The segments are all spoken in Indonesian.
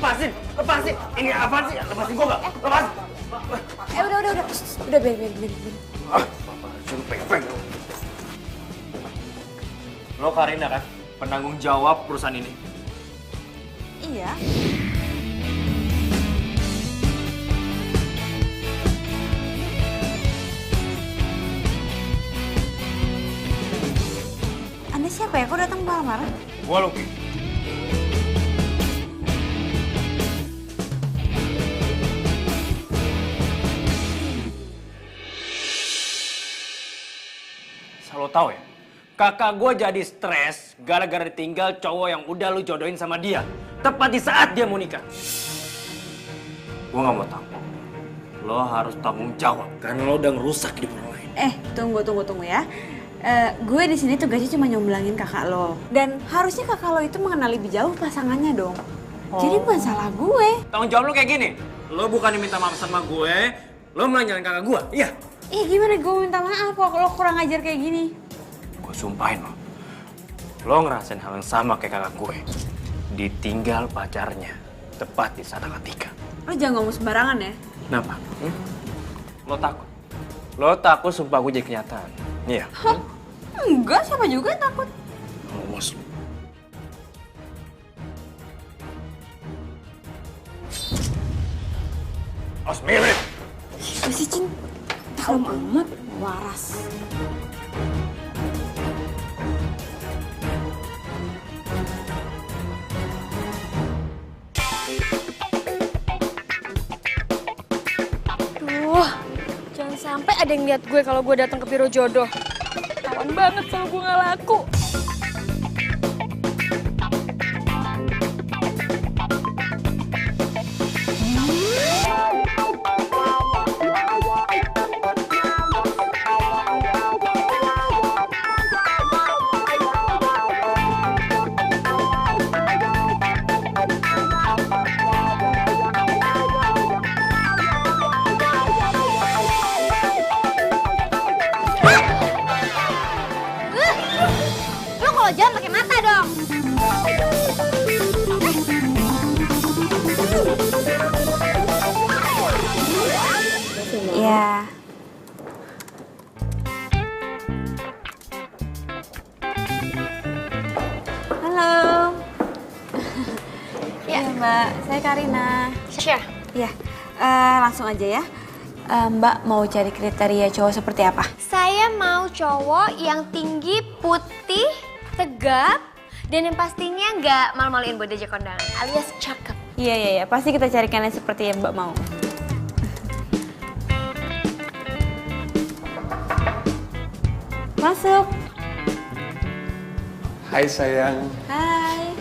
lepasin. Ini apaan sih? Lepasin gua nggak? Lepas. Udah, biarin. Suruh peng. Lo Karina kan? Penanggung jawab perusahaan ini. Iya. Anda siapa ya? Kok datang malam-malam? Gua Lucky. Lo tahu ya? Kakak gue jadi stres gara-gara ditinggal cowok yang udah lu jodohin sama dia. Tepat di saat dia mau nikah. Gue gak mau tahu. Lo harus tanggung jawab karena lo udah ngerusak hidup orang lain. Tunggu ya. Gue di sini tugasnya cuma nyomblangin kakak lo. Dan harusnya kakak lo itu mengenal lebih jauh pasangannya dong. Jadi bukan salah gue. Tanggung jawab lo kayak gini. Lo bukan minta maaf sama gue, lo malah nyalain kakak gue. Iya. Gimana gue minta maaf kalau lo kurang ajar kayak gini? Gue sumpahin lo. Lo ngerasain hal yang sama kayak kakak gue. Ditinggal pacarnya. Tepat di saat akad nikah. Lo jangan ngomong sembarangan ya. Kenapa? Lo takut? Lo takut sumpah gue jadi kenyataan? Iya. Enggak, siapa juga yang takut. Awas. Awas mirip. Masih Cin. Tahu amat waras. Jangan sampai ada yang lihat gue kalau gue datang ke biro jodoh. Tawan banget kalau gue nggak laku. Jangan pakai mata dong. Ya. Halo. Ya, Mbak. Saya Karina. Sasha. Ya, langsung aja ya. Mbak mau cari kriteria cowok seperti apa? Saya mau cowok yang tinggi, putih, tegap, dan yang pastinya nggak malu-maluin buat diajak kondangan, alias cakep. Iya. Pasti kita carikan yang seperti yang Mbak mau. Masuk. Hai sayang. Hai.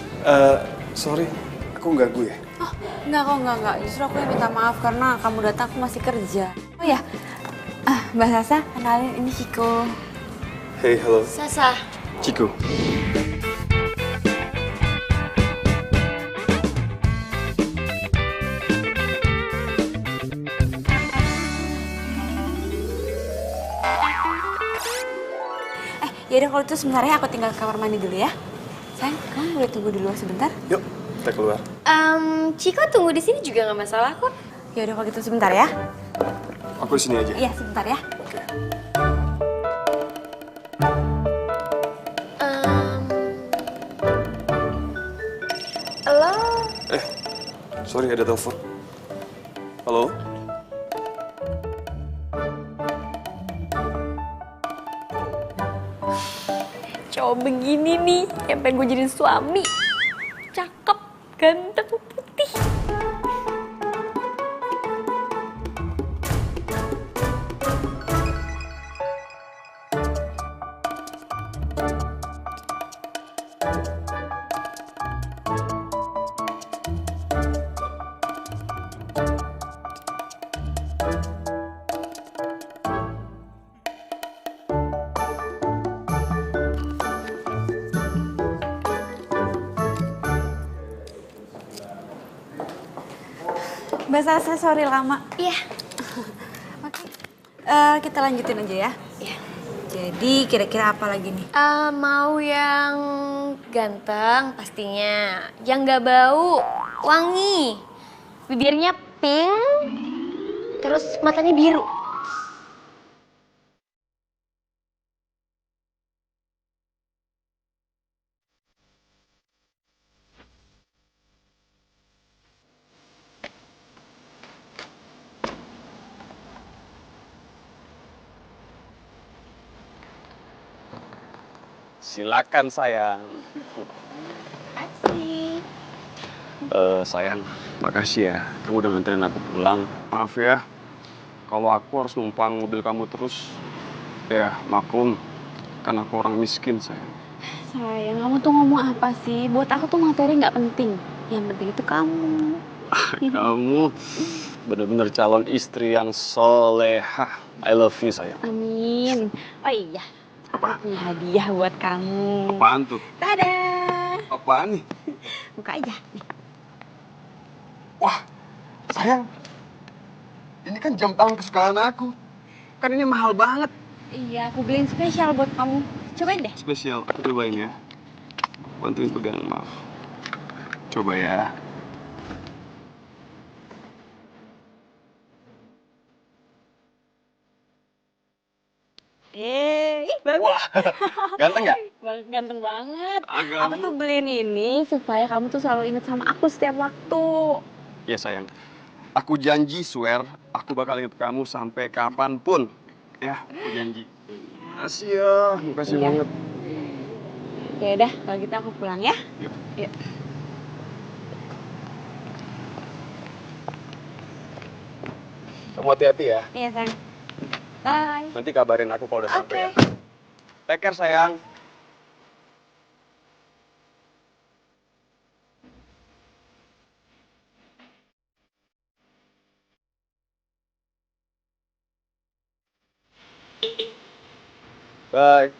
Sorry, aku ganggu ya? Oh, enggak. Justru aku yang minta maaf karena kamu datang aku masih kerja. Oh ya, Mbak Sasa, kenalin ini Ciko. Hey, halo. Sasa. Ciko. Yaudah kalau itu sebentar ya aku tinggal ke kamar mandi dulu ya. Sayang, kamu boleh tunggu di luar sebentar? Yuk, kita keluar. Ciko tunggu di sini juga nggak masalah kok. Yaudah kalau gitu sebentar ya. Aku di sini aja. Iya, sebentar ya. Oke. Halo. Sorry ada telepon. Halo? Cowok begini nih, yang pengen gue jadiin suami. Cakep, ganteng, putih. Mbak Sasa, sorry lama. Iya. Oke. Kita lanjutin aja ya. Iya. Jadi kira-kira apa lagi nih? Mau yang ganteng pastinya, yang nggak bau, Wangi. Bibirnya pink, terus matanya biru. Silakan sayang. Asik. Sayang, makasih ya. Kamu udah nganterin aku pulang. Maaf ya, kalau aku harus numpang mobil kamu terus. Ya, maklum. Kan aku orang miskin, sayang. Sayang, kamu tuh ngomong apa sih? Buat aku tuh materi nggak penting. Yang penting itu kamu. Kamu bener-bener calon istri yang solehah. I love you, sayang. Amin. Oh iya, Apa? aku punya hadiah buat kamu. Apaan tuh? Tada! Apaan nih? Buka aja. Nih. Wah, sayang. Ini kan jam tangan kesukaan aku. Kan ini mahal banget. Iya, aku beliin spesial buat kamu. Cobain deh. Spesial, aku cobain ya. Bantuin pegang, maaf. Coba ya. Bagus. Wah, ganteng nggak? Ganteng banget. Agak. Aku tuh beliin ini supaya kamu tuh selalu inget sama aku setiap waktu. Ya sayang, aku janji, swear, aku bakal inget kamu sampai kapanpun. Ya, aku janji. Makasih ya, makasih Iya. banget. Ya udah, kalau gitu aku pulang ya. Yuk. Yuk. Kamu hati-hati ya. Iya, sayang. Bye. Nanti kabarin aku kalau udah sampai ya. Oke. Take care, sayang. Bye.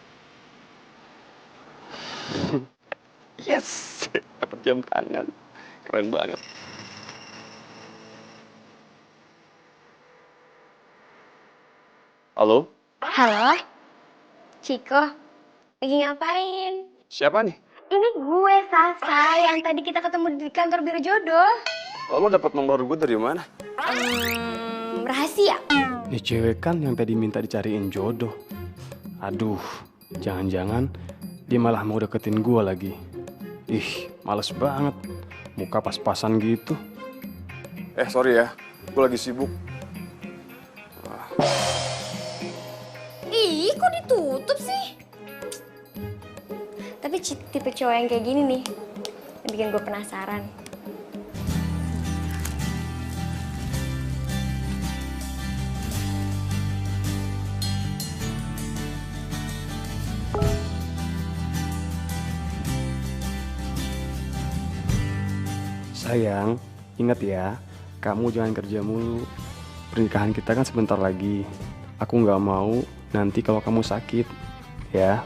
Yes, dapat jam tangan. Keren banget. Halo? Halo, Ciko. Lagi ngapain? Siapa nih? Ini gue, Sasa, yang tadi kita ketemu di kantor Biro Jodoh. Lo dapat nomor gue dari mana? Rahasia. Nih cewek kan yang tadi minta dicariin jodoh. Aduh, jangan-jangan dia malah mau deketin gue lagi. Ih, males banget. Muka pas-pasan gitu. Sorry ya, gue lagi sibuk. Ih, kok ditutup sih? Tapi tipe cowok yang kayak gini nih, yang bikin gue penasaran. Sayang, ingat ya, kamu jangan kerja mulu. Pernikahan kita kan sebentar lagi. Aku nggak mau nanti kalau kamu sakit, ya.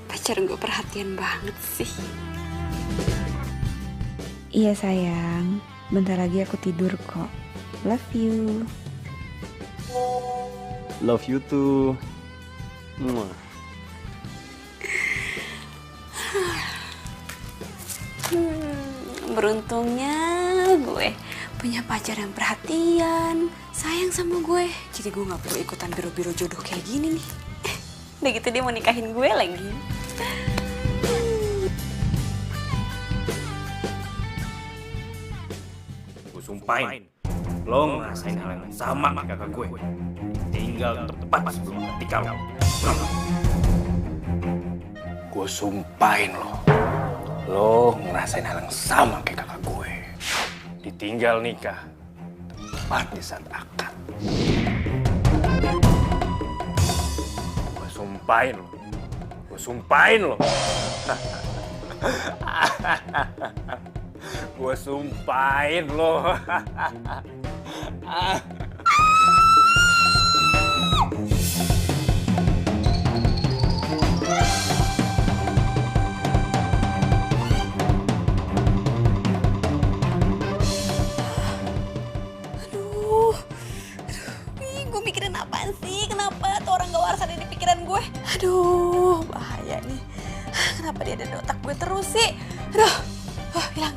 Pacar gue perhatian banget sih. Iya sayang, bentar lagi aku tidur kok. Love you. Love you too. Mwah. Beruntungnya gue punya pacar yang perhatian, sayang sama gue. Jadi gue gak perlu ikutan biro-biro jodoh kayak gini nih. Udah gitu dia mau nikahin gue lagi. Gue sumpahin, lo ngerasain hal yang sama kayak kakak gue. Tinggal tepat sebelum ketika lo. Gue sumpahin lo ngerasain hal yang sama kayak kakak gue. Ditinggal nikah, tepat di saat akad. Gue sumpahin lo. Gue sumpahin lo. Gue mikirin apaan sih? Kenapa tuh orang gak waras ada di pikiran gue? Aduh, bahaya nih. Kenapa dia ada di otak gue terus sih? Aduh, Hilang.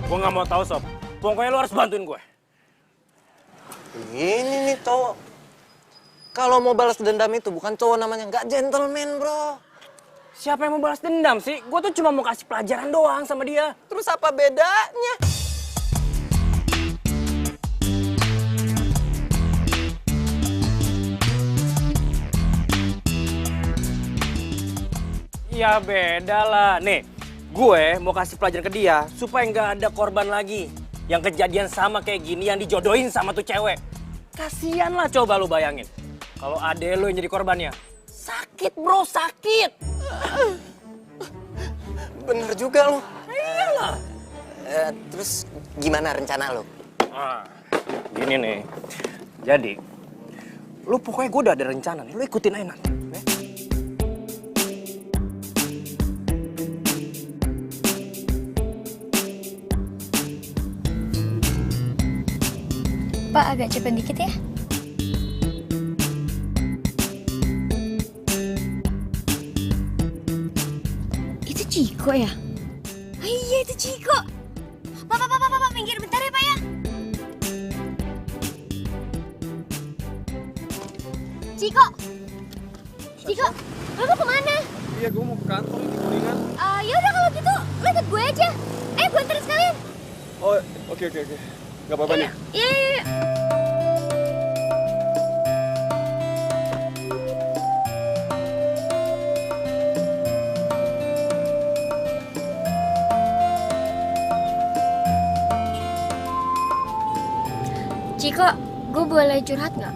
Gue nggak mau tahu sob. Pokoknya lu harus bantuin gue. Ini nih cowok. Kalau mau balas dendam itu bukan cowok namanya, nggak gentleman bro. Siapa yang mau balas dendam sih? Gue tuh cuma mau kasih pelajaran doang sama dia. Terus apa bedanya? Ya beda lah. Nih, gue mau kasih pelajaran ke dia supaya nggak ada korban lagi. Yang kejadian sama kayak gini yang dijodohin sama tuh cewek. Kasian lah coba lu bayangin. Kalau ade lu yang jadi korbannya. Sakit bro, sakit. Bener juga lo. Iyalah. Terus gimana rencana lo? Gini nih. Jadi, lu pokoknya gue udah ada rencana nih. Lu ikutin aja nanti. Pak, agak cepet dikit ya. Itu Ciko ya? Ah, iya, itu Ciko. Pak, minggir bentar ya, Pak ya. Ciko, lo mau kemana? Iya, gue mau ke kantor ini Kuningan. Ya udah kalau gitu, lo ikut gue aja. Gue anterin sekalian. Oh, oke. Gak apa-apa nih. Iya. Ciko, gue boleh curhat nggak?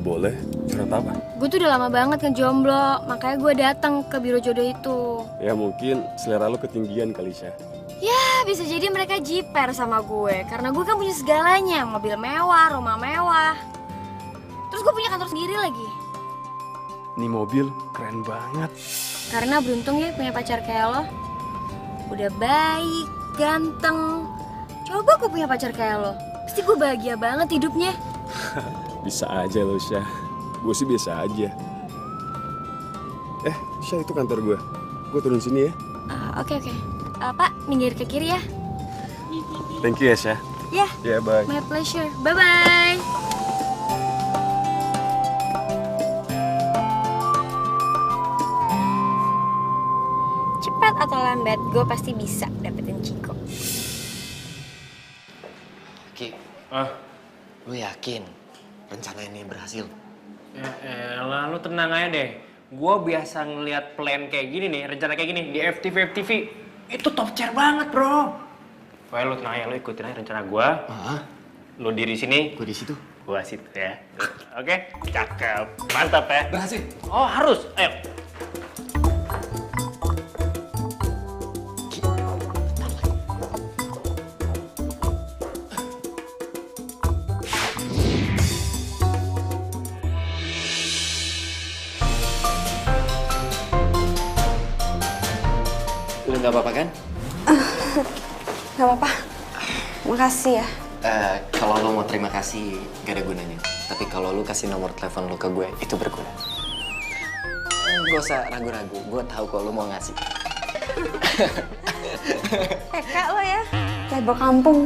Boleh. Curhat apa? Gue tuh udah lama banget ngejomblo, makanya gue datang ke biro jodoh itu. Ya mungkin selera lo ketinggian kali, Syah. Ya, bisa jadi mereka jiper sama gue, karena gue kan punya segalanya, mobil mewah, rumah mewah. Terus gue punya kantor sendiri lagi. Nih mobil keren banget. Karena beruntung ya punya pacar kayak lo. Udah baik, ganteng. Coba gue punya pacar kayak lo, pasti gue bahagia banget hidupnya. Bisa aja lo, Syah. Gue sih biasa aja. Syah, itu kantor gue. Gue turun sini ya. Oke. Pak, minggir ke kiri ya. Thank you ya, Syah. Ya, Ya, bye. my pleasure. Bye-bye. Cepat atau lambat, gue pasti bisa dapetin Ciko. Ki, lu yakin rencana ini berhasil? Ya elah, lu tenang aja deh. Gue biasa ngeliat plan kayak gini nih, rencana kayak gini di FTV. Itu top chair banget, bro. Pokoknya lu tenang aja, lu ikutin aja rencana gue. Lu diri sini. Gue di situ. Gua situ ya. Oke, cakep. Mantap ya. Berhasil. Oh, harus. Ayo. Lu nggak apa-apa kan? Gak apa-apa. Makasih ya. Kalau lu mau terima kasih, gak ada gunanya. Tapi kalau lu kasih nomor telepon lu ke gue, itu berguna. Gak usah ragu-ragu, gue tahu kok lu mau ngasih. Kak lo ya. Playboy kampung.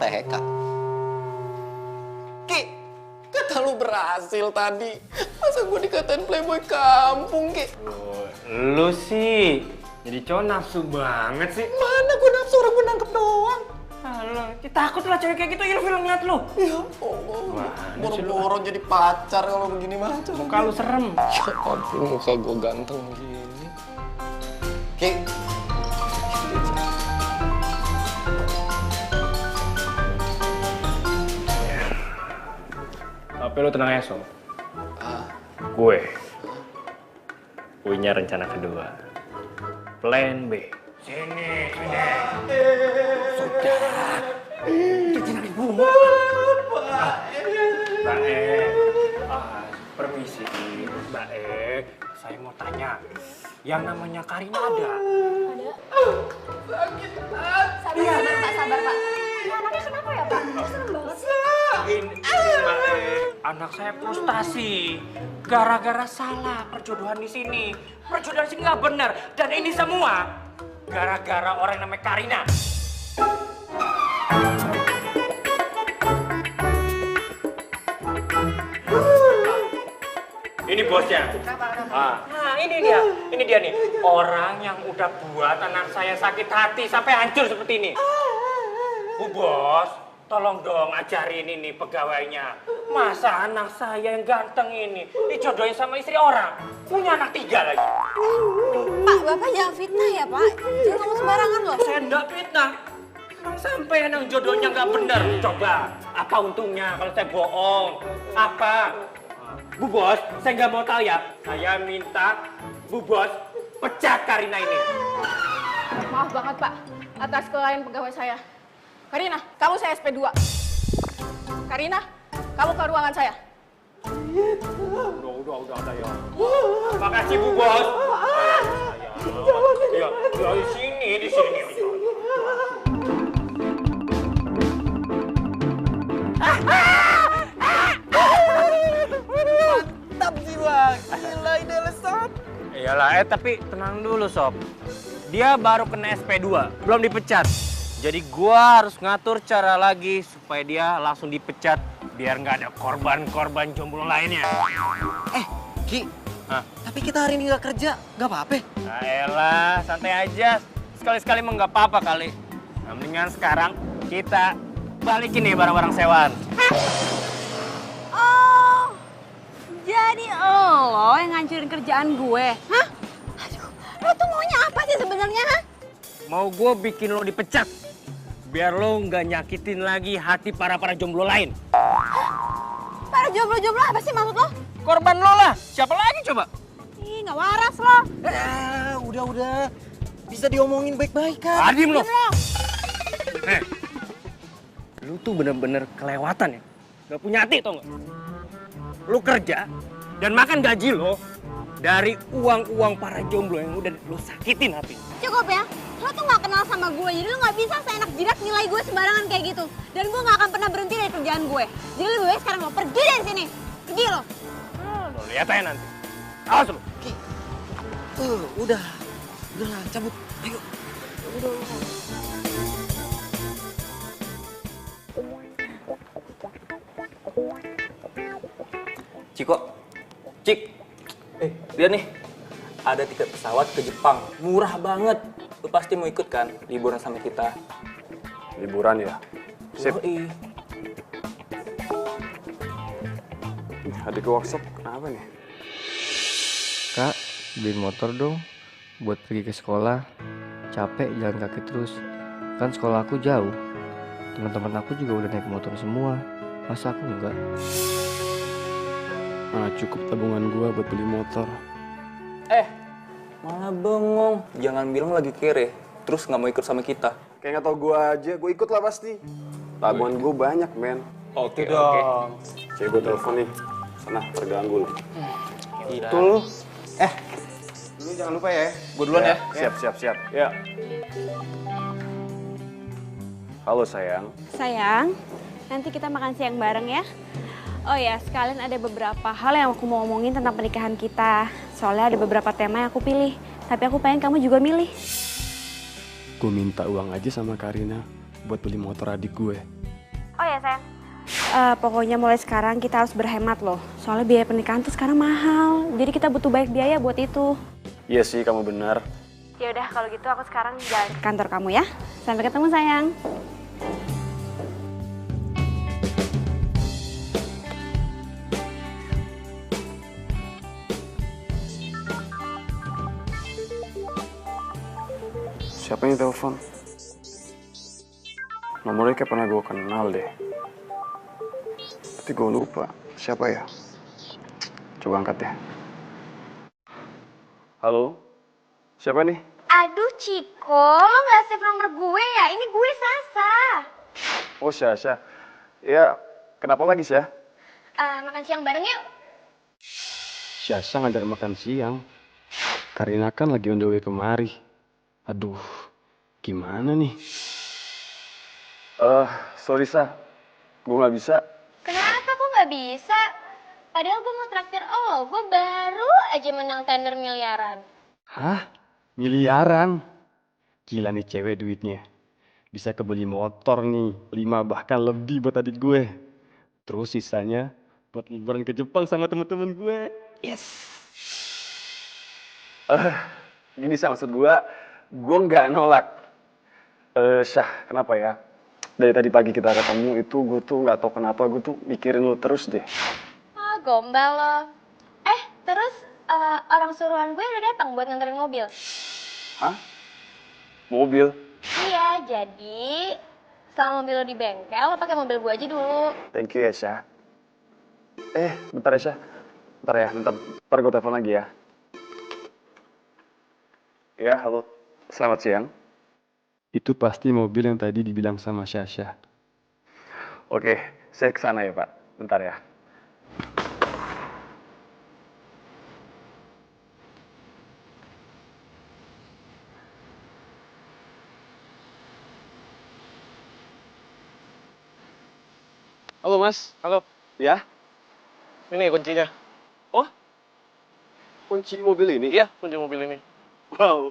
TK. Ki, kata lu berhasil tadi. Masa gue dikatain playboy kampung, Ki? Lu sih jadi cowok nafsu banget sih. Mana gue nafsu, orang gue nangkep doang. Alah, takut lah cewek kayak gitu, ilfil ngeliat lu. Ya Allah, boro-boro jadi pacar kalau begini mah. Muka lu serem. Ya ampun, muka gue ganteng gini. Ki. Tapi lu tenang ya, Sob. Gue punya rencana kedua. Plan B. Sini. Sudah. Kita lagi bunga. Mbak permisi. Mbak saya mau tanya. Yang namanya Karina ada? Ada. Sakit. Sabar, Pak. Ya, anaknya kenapa ya, Pak? Serem banget sih. Ini Mbak anak saya frustasi gara-gara salah perjodohan di sini. Perjodohan di sini nggak benar dan ini semua gara-gara orang yang namanya Karina. Ini bosnya. Nah, ini dia nih. Orang yang udah buat anak saya sakit hati sampai hancur seperti ini. Bu Bos, tolong dong ajarin ini pegawainya. Masa anak saya yang ganteng ini dijodohin sama istri orang? Punya anak 3 lagi. Pak, Bapak jangan fitnah ya, Pak. Jangan ngomong sembarangan loh. Saya enggak fitnah. Sampai yang jodohnya nggak benar. Coba, apa untungnya kalau saya bohong? Apa? Bu Bos, saya nggak mau tahu ya. Saya minta Bu Bos pecat Karina ini. Maaf banget Pak, atas kelalaian pegawai saya. Karina, kamu saya SP2. Karina, kamu ke ruangan saya. Udah ya. Makasih Bu Bos. Ya, di sini. Mantap sih bang, gila ide Sob. Iyalah, tapi tenang dulu Sob. Dia baru kena SP2, belum dipecat. Jadi gua harus ngatur cara lagi supaya dia langsung dipecat biar nggak ada korban-korban jomblo lainnya. Ki, Hah? tapi kita hari ini nggak kerja, nggak apa-apa. Nah, elah, santai aja. Sekali-sekali mah nggak apa-apa kali. Nah, mendingan sekarang kita balikin nih barang-barang sewaan. Oh, jadi lo yang ngancurin kerjaan gue? Hah? Aduh, lo tuh maunya apa sih sebenarnya, ha? Mau gue bikin lo dipecat biar lo nggak nyakitin lagi hati para jomblo lain. Para jomblo-jomblo apa sih maksud lo? Korban lo lah, siapa lagi coba? Ih, nggak waras lo. Udah. Bisa diomongin baik-baik kan? Adim lo. Lu tuh bener-bener kelewatan ya. Gak punya hati tau gak? Lu kerja dan makan gaji lo dari uang-uang para jomblo yang udah lu sakitin hati. Cukup ya, lo tuh nggak kenal sama gue, jadi lo nggak bisa seenak jidat nilai gue sembarangan kayak gitu. Dan gue nggak akan pernah berhenti dari kerjaan gue. Jadi lebih baik sekarang lo pergi dari sini. Pergi lo. Lo lihat aja nanti. Awas lu. Udahlah, cabut. Ayo. Cik, lihat nih, ada tiket pesawat ke Jepang, murah banget. Lu pasti mau ikut kan, liburan sama kita. Liburan ya? Sip. Yoi. Adik ke workshop, kenapa nih? Kak, beliin motor dong buat pergi ke sekolah. Capek jalan kaki terus. Kan sekolah aku jauh. Teman-teman aku juga udah naik motor semua. Masa aku enggak? Cukup tabungan gua buat beli motor. Malah bengong. Jangan bilang lagi kere, terus nggak mau ikut sama kita. Kayak nggak tau gua aja, gua ikut lah pasti. Tabungan gua banyak, men. Oke dong. Cek gua telepon nih. Sana, terganggu lu. Gila. Tuh lu. Lu jangan lupa ya. Gue duluan ya. Siap. Ya. Halo sayang. Sayang, nanti kita makan siang bareng ya. Oh ya, sekalian ada beberapa hal yang aku mau ngomongin tentang pernikahan kita. Soalnya ada beberapa tema yang aku pilih. Tapi aku pengen kamu juga milih. Gue minta uang aja sama Karina buat beli motor adik gue. Oh ya sayang. Pokoknya mulai sekarang kita harus berhemat loh. Soalnya biaya pernikahan tuh sekarang mahal. Jadi kita butuh banyak biaya buat itu. Iya sih, kamu benar. Ya udah kalau gitu aku sekarang jalan ke kantor kamu ya. Sampai ketemu sayang. Siapa yang telepon? Nomornya kayak pernah gue kenal deh. Tapi gue lupa. Siapa ya? Coba angkat ya. Halo? Siapa nih? Aduh Ciko, lo gak save nomor gue ya? Ini gue Sasa. Oh, Syasha. Ya, kenapa lagi, Syah? Makan siang bareng yuk. Syasha ngajak makan siang. Karina kan lagi on the way kemari. Aduh, gimana nih? Sorry, Sah. Gue gak bisa. Padahal gue mau traktir gue baru aja menang tender miliaran. Hah? Miliaran? Gila nih cewek duitnya. Bisa kebeli motor nih, 5 bahkan lebih buat adik gue. Terus sisanya buat liburan ke Jepang sama temen-temen gue. Yes. Gini sih maksud gue nggak nolak. Syah, kenapa ya? Dari tadi pagi kita ketemu itu gue tuh nggak tahu kenapa gue tuh mikirin lo terus deh. Ah, gombal lo. Terus orang suruhan gue udah datang buat nganterin mobil. Hah? Mobil? Iya, jadi selama mobil lo di bengkel, lo pakai mobil gue aja dulu. Thank you ya Syah. Bentar ya Syah. Bentar gue telepon lagi ya. Ya, halo. Selamat siang. Itu pasti mobil yang tadi dibilang sama Syah. Oke, saya kesana ya Pak. Bentar ya. Halo Mas. Halo, Ya? ini kuncinya. Oh? Kunci mobil ini? Iya, kunci mobil ini. Wow.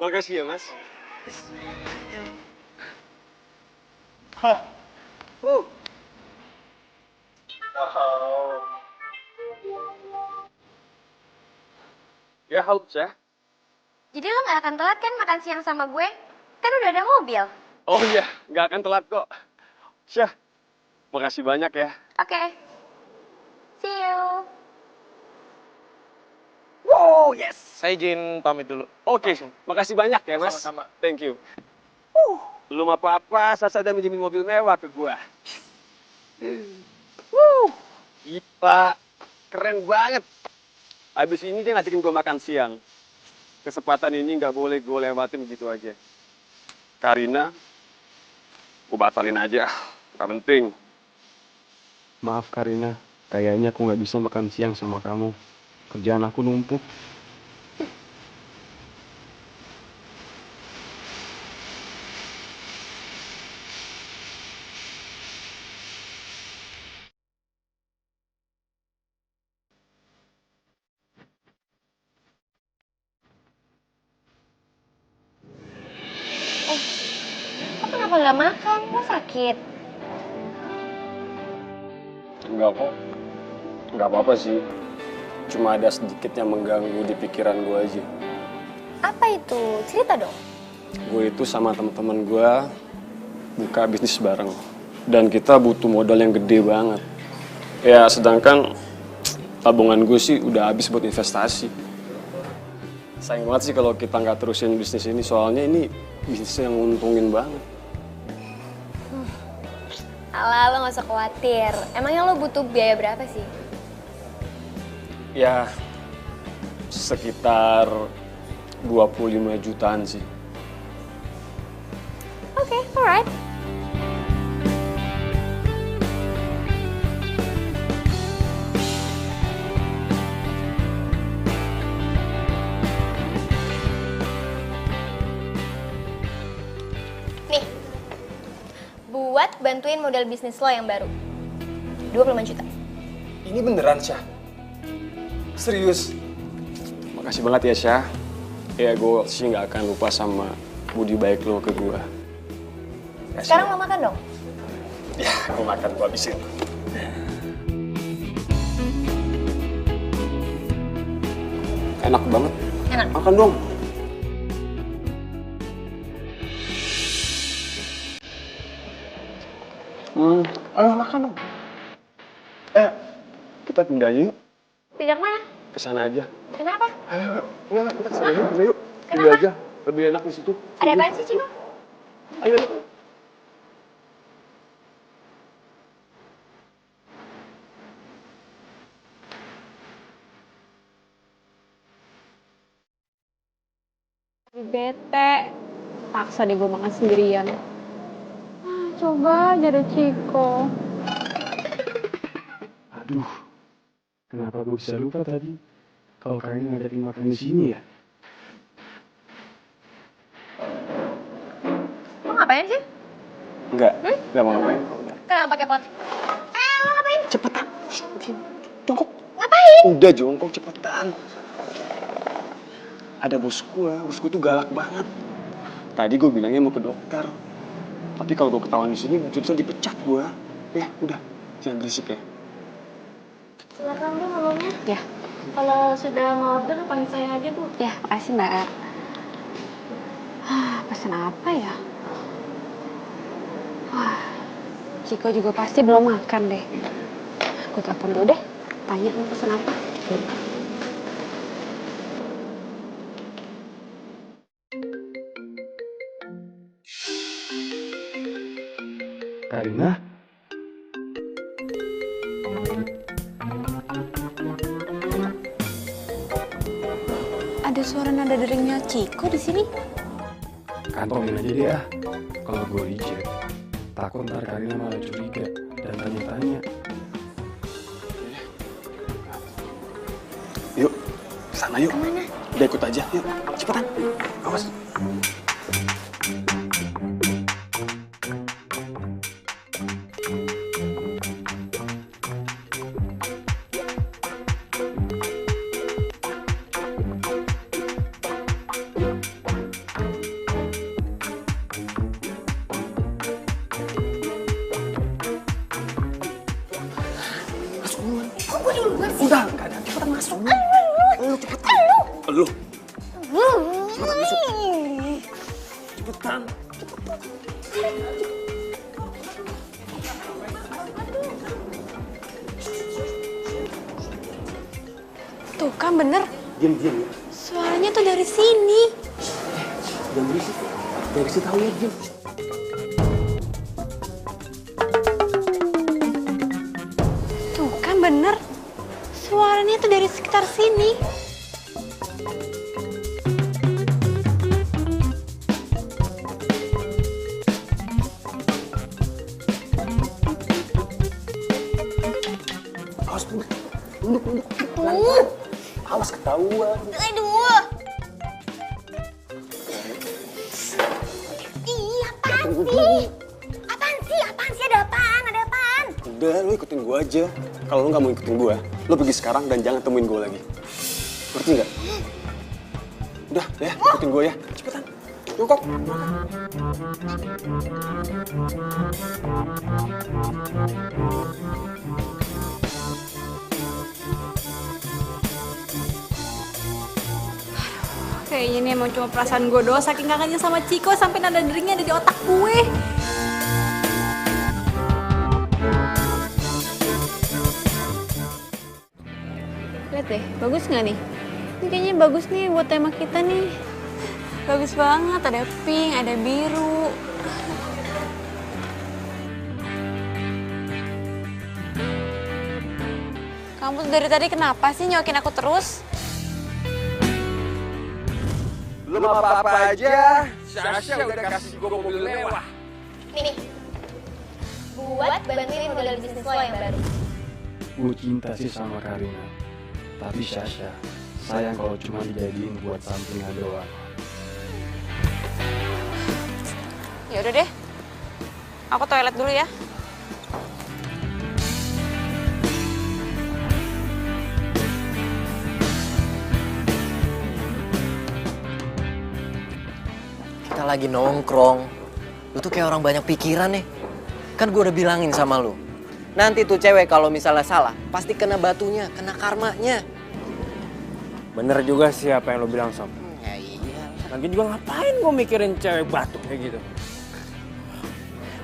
Makasih ya Mas. Hah. Wow. Ya, halo Syah. Jadi lo gak akan telat kan makan siang sama gue? Kan udah ada mobil. Oh iya, nggak akan telat kok. Syah, makasih banyak ya. Oke. See you. Wow, yes. Saya izin pamit dulu. Oke, makasih banyak ya Mas. Sama-sama. Thank you. Belum apa-apa, Sasa udah minjemin mobil mewah ke gua. Gila, keren banget. Abis ini dia ngajakin gua makan siang. Kesempatan ini nggak boleh gue lewatin gitu aja. Karina, gue batalin aja. Gak penting. Maaf Karina, kayaknya aku nggak bisa makan siang sama kamu. Kerjaan aku numpuk. Kok kenapa gak makan? Lo sakit? Enggak kok. Enggak apa-apa sih. Cuma ada sedikit yang mengganggu di pikiran gue aja. Apa itu? Cerita dong. Gue itu sama teman-teman gue buka bisnis bareng. Dan kita butuh modal yang gede banget. Ya sedangkan tabungan gue sih udah habis buat investasi. Sayang banget sih kalau kita nggak terusin bisnis ini. Soalnya ini bisnis yang nguntungin banget. Alah, lo gak usah khawatir. Emangnya lo butuh biaya berapa sih? Ya sekitar 25 jutaan sih. Oke, alright. Nih, buat bantuin modal bisnis lo yang baru. 25 juta. Ini beneran Syah? Serius? Makasih banget ya Syah. Ya gue sih nggak akan lupa sama budi baik lo ke gue. Sekarang lo makan dong. Ya, gue makan, gue habisin. Enak banget. Enak. Makan dong. Ayo makan dong. Kita pindah yuk. Pindah mana? Ke sana aja. Kenapa? Ayo, kita ke sana yuk. Pindah aja. Lebih enak di situ. Ada apaan sih, Ciko? Ayo. Bete, paksa deh gue makan sendirian. Coba aja deh Ciko. Aduh, kenapa gue bisa lupa tadi? Kalau kalian ngajakin makan di sini ya? Lo ngapain sih? Enggak mau ngapain. Kenapa pakai pot? Lo ngapain? Cepetan. Jongkok. Ngapain? Udah jongkok cepetan. Ada bos gue tuh galak banget. Tadi gue bilangnya mau ke dokter. Tapi kalau gue ketahuan di sini, justru dipecat gue. Ya, udah, jangan berisik ya. Silakan Bu menunya. Ya. Kalau sudah ngorder panggil saya aja Bu. Ya, makasih Mbak. Pesan apa ya? Wah, Ciko juga pasti belum makan deh. Gue telepon dulu deh, tanya mau pesan apa. Karina? Ada suara nada deringnya Ciko di sini. Kantongin aja deh ah. Kalau gue reject, takut ntar Karina malah curiga dan tanya-tanya. Yuk, sana yuk. Kemana? Udah ikut aja, yuk. Cepetan, awas. Udah, enggak ada. Cepetan masuk. Lu cepetan. Lu. Cepetan masuk. Cepetan. Tuh kan bener, Diam ya. suaranya tuh dari sini. Jangan berisik. Dari situ tahu ya, diam. Tuh kan bener, suaranya tuh dari sekitar sini. Awas, duduk. Awas ketahuan. Aduh. Ih, apaan sih? Apaan sih? Ada apaan? Udah, lu ikutin gua aja. Kalau lu nggak mau ikutin gua, lu pergi sekarang dan jangan temuin gua lagi. Ngerti nggak? Udah, ya, ikutin gua ya. Cepetan. Yuk, kok. Kayaknya ini emang cuma perasaan gue doang, saking kangennya sama Ciko sampai nada deringnya ada di otak gue. Lihat deh, bagus nggak nih? Ini kayaknya bagus nih buat tema kita nih. Bagus banget, ada pink, ada biru. Kamu dari tadi kenapa sih nyokin aku terus? Belum apa-apa aja, Sasha udah kasih gue mobil mewah. Nih. Buat bantuin modal bisnis lo yang baru. Gue cinta sih sama Karina. Tapi Sasha, sayang kalau cuma dijadiin buat sampingan doang. Ya udah deh. Aku toilet dulu ya. Kita lagi nongkrong. Lu tuh kayak orang banyak pikiran nih. Kan gue udah bilangin sama lu. Nanti tuh cewek kalau misalnya salah, pasti kena batunya, kena karmanya. Bener juga sih apa yang lo bilang, Sob. Ya iya. Nanti juga ngapain gue mikirin cewek batuk kayak gitu.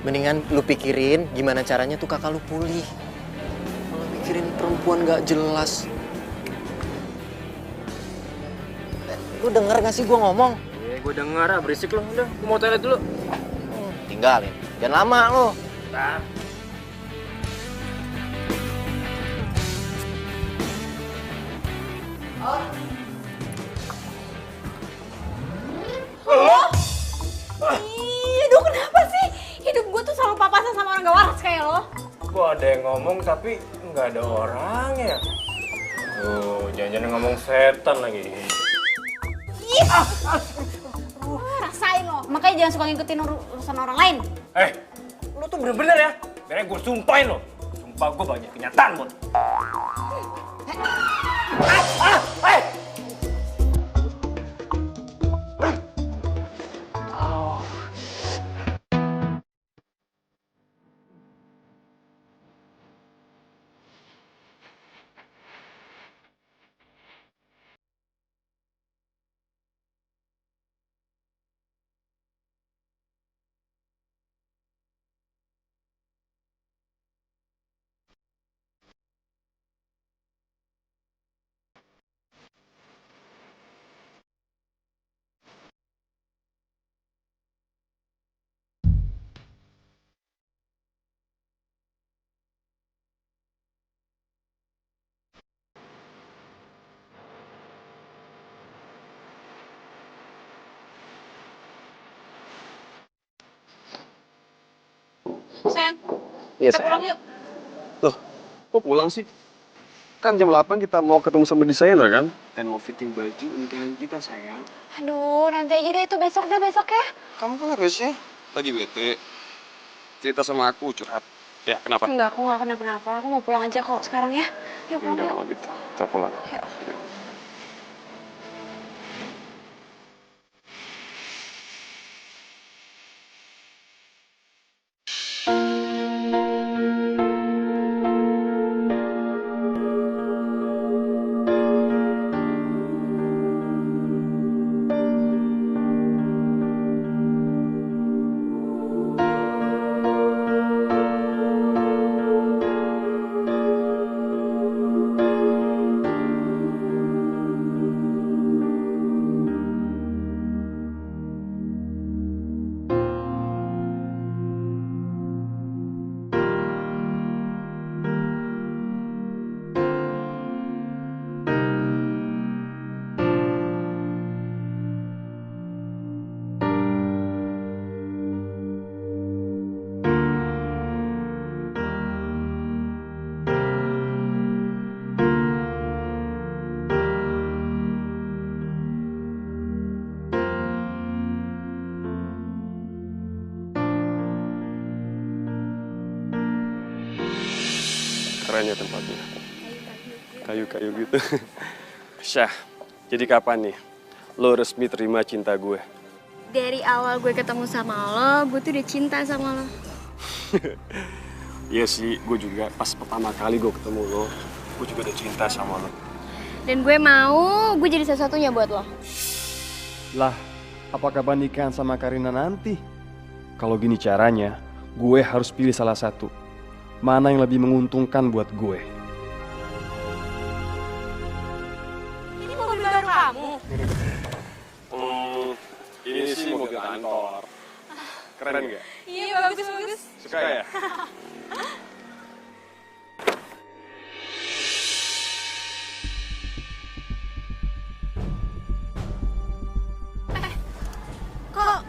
Mendingan lu pikirin gimana caranya tuh kakak lu pulih. Malah mikirin perempuan gak jelas. Lu denger gak sih gue ngomong? Iya, gue denger, berisik lo. Udah, gue mau toilet dulu. Tinggalin. Jangan lama lu. Nah. Aduh, kenapa sih? Hidup gue tuh selalu papasan sama orang gak waras kayak lo. Gue ada yang ngomong tapi nggak ada orangnya. Tuh, jangan-jangan ngomong setan lagi. Rasain lo. Makanya jangan suka ngikutin urusan orang lain. Lu tuh bener-bener ya. Biar gue sumpahin lo. Sumpah gue banyak kenyataan, Bot. Sayang, Iya, kita pulang yuk. Loh, kok pulang sih? Kan jam 8 kita mau ketemu sama desainer kan? Dan mau fitting baju undangan kita, sayang. Aduh, nanti aja deh itu besok ya. Kamu kan harusnya lagi bete. Cerita sama aku, curhat. Ya, kenapa? Enggak, aku nggak kenapa-napa. Aku mau pulang aja kok sekarang ya. Yuk pulang Enggak, yuk. kalau gitu. Kita pulang. Yuk. Keren ya tempatnya. Kayu-kayu gitu. Syah, jadi kapan nih lo resmi terima cinta gue? Dari awal gue ketemu sama lo, gue tuh udah cinta sama lo. Iya sih, gue juga pas pertama kali gue ketemu lo, gue juga udah cinta sama lo. Dan gue mau gue jadi satu-satunya buat lo. Lah, apa kabar nikahan sama Karina nanti? Kalau gini caranya, gue harus pilih salah satu. Mana yang lebih menguntungkan buat gue? Ini mobil baru kamu. Ini sih mobil kantor. Keren nggak? Iya, bagus. Suka ya? Kok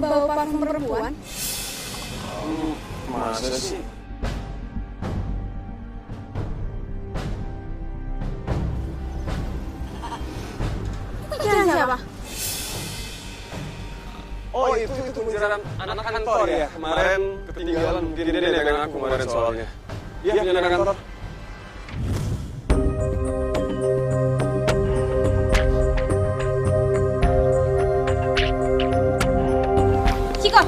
bawa parfum perempuan? Masa sih? Jalan siapa? Oh itu jalan anak kantor ya? Kemarin ketinggalan, mungkin dia negang aku kemarin soalnya. Iya, punya anak kantor. Ciko!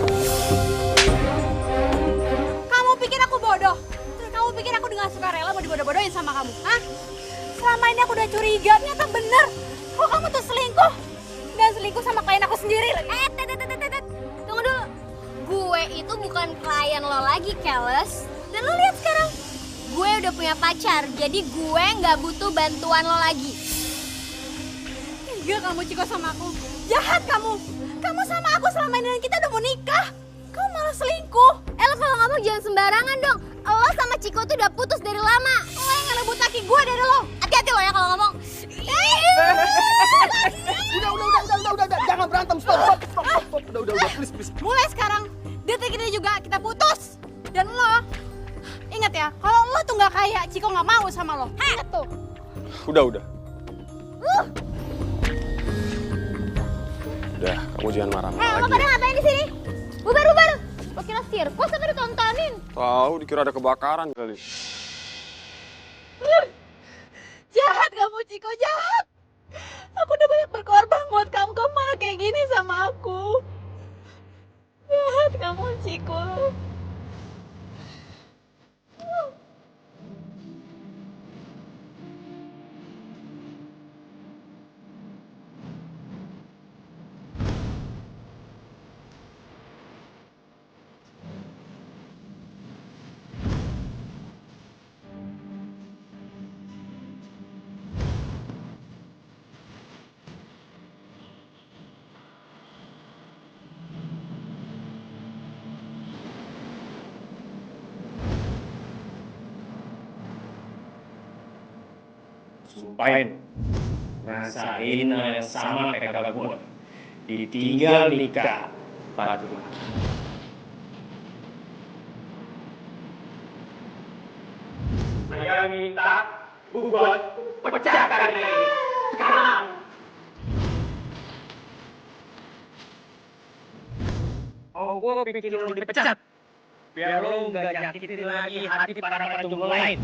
Kamu pikir aku bodoh? Terus kamu pikir aku dengan suka rela mau dibodoh-bodohin sama kamu? Hah? Selama ini aku udah curiga, ternyata bener. Kok kamu tuh selingkuh? Dan selingkuh sama klien aku sendiri lagi. Tunggu dulu. Gue itu bukan klien lo lagi, Keles. Dan lo lihat sekarang, gue udah punya pacar, jadi gue nggak butuh bantuan lo lagi. Enggak kamu Ciko sama aku. Jahat kamu. Kamu sama aku selama ini dan kita udah mau nikah. Kamu malah selingkuh. Lo kalau ngomong jangan sembarangan dong. Lo sama Ciko tuh udah putus dari lama. Lo yang ngerebut laki gue dari lo. Hati-hati lo ya kalau ngomong. Udah, jangan berantem, stop. Udah, please. Mulai sekarang, detik ini juga kita putus. Dan lo, ingat ya, kalau lo tuh nggak kaya, Ciko nggak mau sama lo. Ingat tuh. Udah. Udah, kamu jangan marah-marah Lo lagi. pada ngapain di sini? Bubar. Lo kira sirkus apa ditontonin? Tahu dikira ada kebakaran kali. Ciko jahat. Aku udah banyak berkorban buat kamu, kamu malah kayak gini sama aku. Jahat kamu, Ciko. Sumpahin, rasain hal yang sama kayak kakak gue. Ditinggal nikah 4 bulan. Saya minta buat pecahkan ini sekarang. Oh, gue pikir lu dipecat biar lu nggak nyakitin lagi hati para jomblo lain.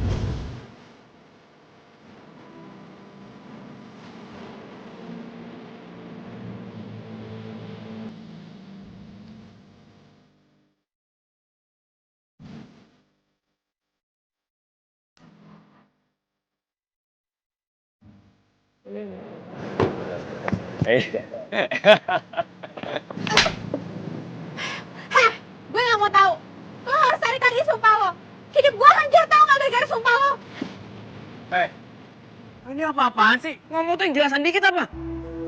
Gue gak mau tahu. Lo harus tarik lagi sumpah lo. Hidup gue hancur tau gak gara-gara sumpah lo. Ini apa-apaan sih? Ngomong tuh yang jelasan dikit apa?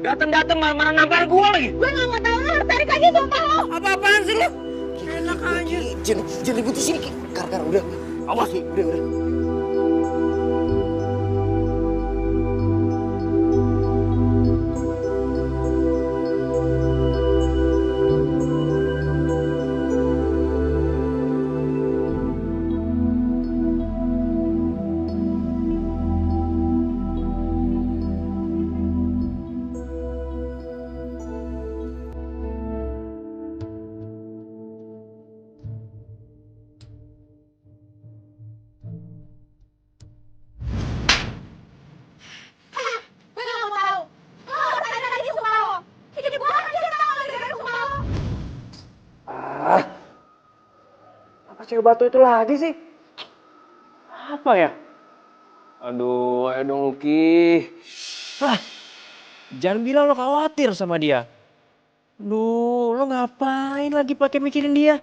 Dateng-dateng malah nampar gue lagi. Gue gak mau tahu, lo harus tarik lagi sumpah lo. Apa-apaan sih lo? Enak aja. Jangan ribut di sini, Ki. Kar, udah. Awas, Ki. Udah. Gue gak mau tahu. Lo harus tarik lagi sumpah lo. Hidup gue hancur tau gak gara-gara sumpah lo. Apa cewek batu itu lagi sih? Apa ya? Aduh, ayo dong Luki. Jangan bilang lo khawatir sama dia. Duh, lo ngapain lagi pakai mikirin dia?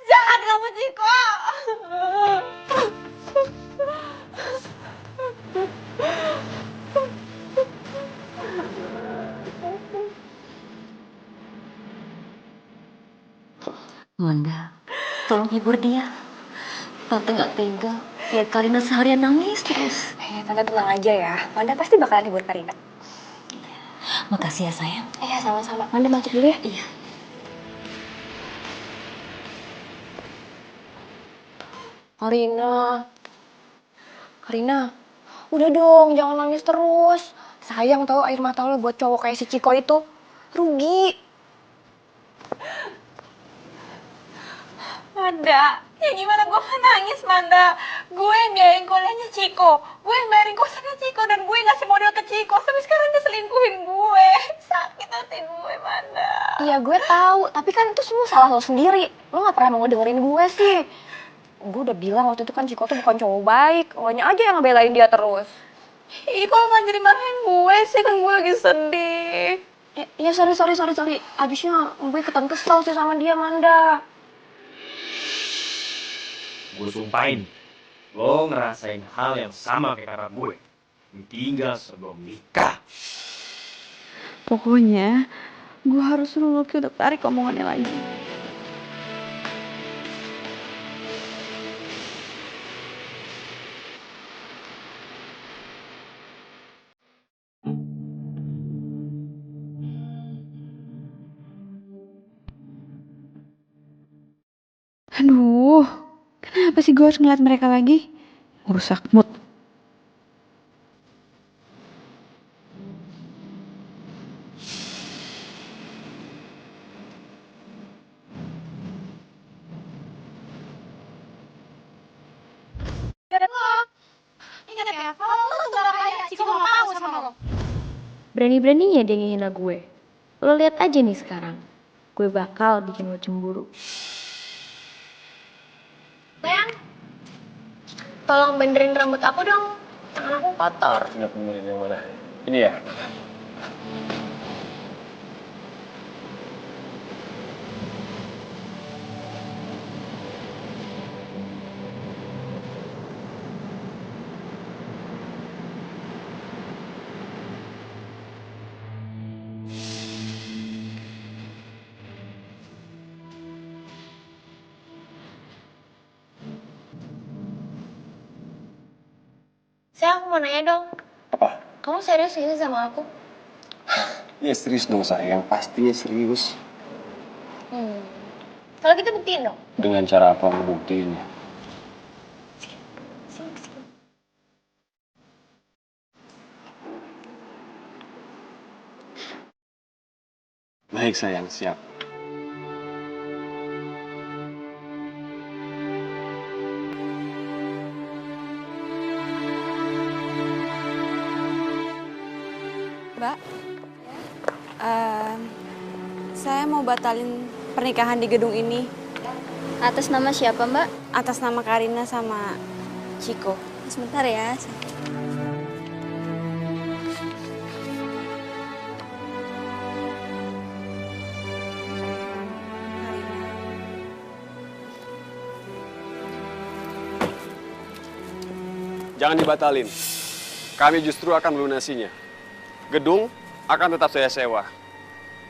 Jahat kamu, Ciko. Wanda, tolong hibur dia. Tante gak tega lihat Karina seharian nangis terus. Tante tenang aja ya. Wanda pasti bakalan hibur Karina. Makasih ya sayang. Iya, sama-sama. Wanda masuk dulu ya. Iya. Karina, udah dong, jangan nangis terus. Sayang tau air mata lo buat cowok kayak si Ciko itu. Rugi. Manda, ya gimana gue nangis, Manda? Gue yang biayain kuliahnya Ciko, gue yang bayarin kosannya Ciko, dan gue ngasih modal ke Ciko. Sampai sekarang dia selingkuhin gue. Sakit hati gue, Manda. Iya, gue tahu, tapi kan itu semua salah lo sendiri. Lo gak pernah mau dengerin gue sih. Gue udah bilang waktu itu kan Ciko tuh bukan cowok baik. Lonya aja yang ngebelain dia terus. Ih, kok malah jadi marahin gue sih, kan gue lagi sedih. Ya sorry. Abisnya gue ikutan kesel sih sama dia, Manda. Gue sumpahin, lo ngerasain hal yang sama kayak kakak gue. Ditinggal sebelum nikah. Pokoknya gue harus suruh Lucky untuk tarik omongannya lagi. Aduh, kenapa sih gue harus ngeliat mereka lagi? Merusak mood. Berani-beraninya dia ngehina gue. Lo lihat aja nih sekarang. Gue bakal bikin lo cemburu. Sayang, tolong benerin rambut aku dong. Tangan aku kotor. Nggak benerin yang mana? Ini ya? Sayang, aku mau nanya dong. Apa? Kamu serius ini sama aku? Ya serius dong sayang, pastinya serius. Kalau gitu buktiin dong. Dengan cara apa ngebuktiinnya? Baik sayang, siap. Mbak, saya mau batalin pernikahan di gedung ini. Atas nama siapa, Mbak? Atas nama Karina sama Ciko. Sebentar ya. Jangan dibatalin. Kami justru akan melunasinya. Gedung akan tetap saya sewa.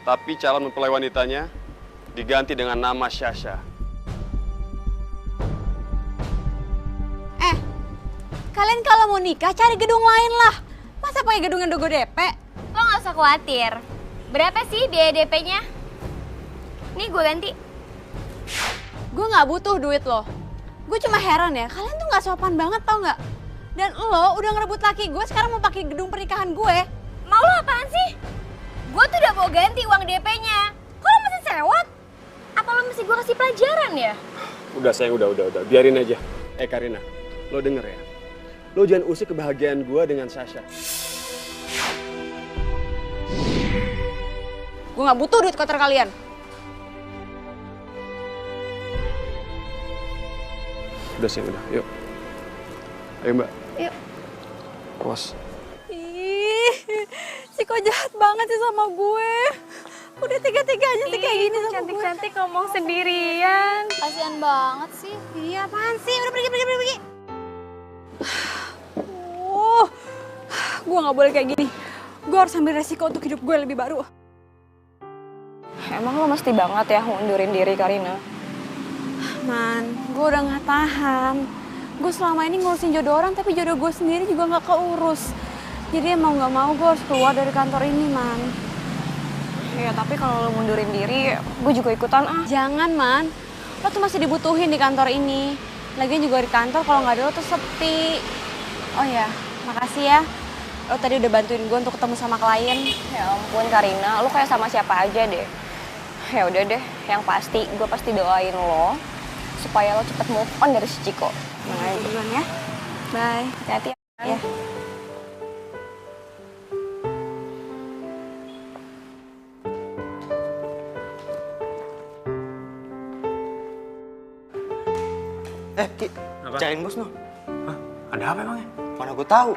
Tapi calon mempelai wanitanya diganti dengan nama Sasha. Kalian kalau mau nikah cari gedung lain lah. Masa pakai gedung yang Dogo DP? Lo nggak usah khawatir. Berapa sih biaya DP-nya? Nih gue ganti. Gue nggak butuh duit lo. Gue cuma heran ya, kalian tuh nggak sopan banget tau nggak? Dan lo udah ngerebut laki gue, sekarang mau pakai gedung pernikahan gue. Mau lo apaan sih? Gue tuh udah mau ganti uang DP-nya. Kok lo masih sewot? Apa lo mesti gue kasih pelajaran ya? Udah sayang, udah. Biarin aja. Karina, lo denger ya. Lo jangan usik kebahagiaan gue dengan Sasha. Gue nggak butuh duit kotor kalian. Udah sayang, udah. Yuk. Ayo mbak. Yuk. Awas. Ih, Ciko jahat banget sih sama gue. Udah tiga-tiganya sih kayak gini sama gue. Cantik-cantik ngomong sendirian. Kasian banget sih. Iya apaan sih? Udah pergi. Gue gak boleh kayak gini. Gue harus ambil resiko untuk hidup gue lebih baru. Emang lo mesti banget ya ngundurin diri, Karina? Man, gue udah gak tahan. Gue selama ini ngurusin jodoh orang, tapi jodoh gue sendiri juga gak keurus. Jadi mau gak mau gue harus keluar dari kantor ini, Man. Ya, tapi kalau lo mundurin diri, gue juga ikutan ah. Jangan, Man. Lo tuh masih dibutuhin di kantor ini. Lagian juga di kantor kalau nggak ada lo tuh sepi. Oh ya, makasih ya. Lo tadi udah bantuin gue untuk ketemu sama klien. Ya ampun Karina, lo kayak sama siapa aja deh. Ya udah deh, yang pasti gue pasti doain lo supaya lo cepet move on dari si Ciko. Nah, duluan ya. Bye. Hati-hati ya. Ki, cariin bos no. Hah? Ada apa emangnya? Mana gue tahu.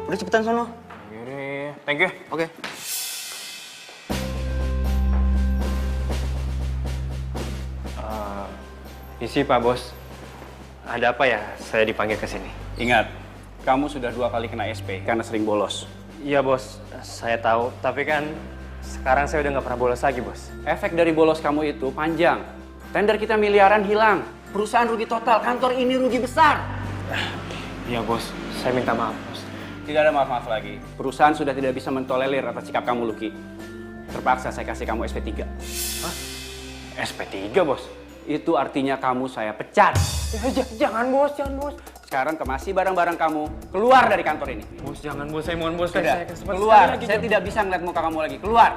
Udah cepetan sono. Yaudah, thank you. Oke. Isi Pak Bos. Ada apa ya saya dipanggil ke sini? Ingat, kamu sudah 2 kali kena SP karena sering bolos. Iya Bos, saya tahu. Tapi kan sekarang saya udah nggak pernah bolos lagi Bos. Efek dari bolos kamu itu panjang. Tender kita miliaran hilang. Perusahaan rugi total, kantor ini rugi besar. Iya Bos, saya minta maaf Bos. Tidak ada maaf-maaf lagi. Perusahaan sudah tidak bisa mentolerir atas sikap kamu, Lucky. Terpaksa saya kasih kamu SP3. Hah? SP3 Bos? Itu artinya kamu saya pecat. Jangan Bos, jangan Bos. Sekarang kemasi barang-barang kamu keluar dari kantor ini. Bos, jangan Bos, saya mohon Bos. Sudah, keluar. Saya tidak bisa ngeliat muka kamu lagi. Keluar.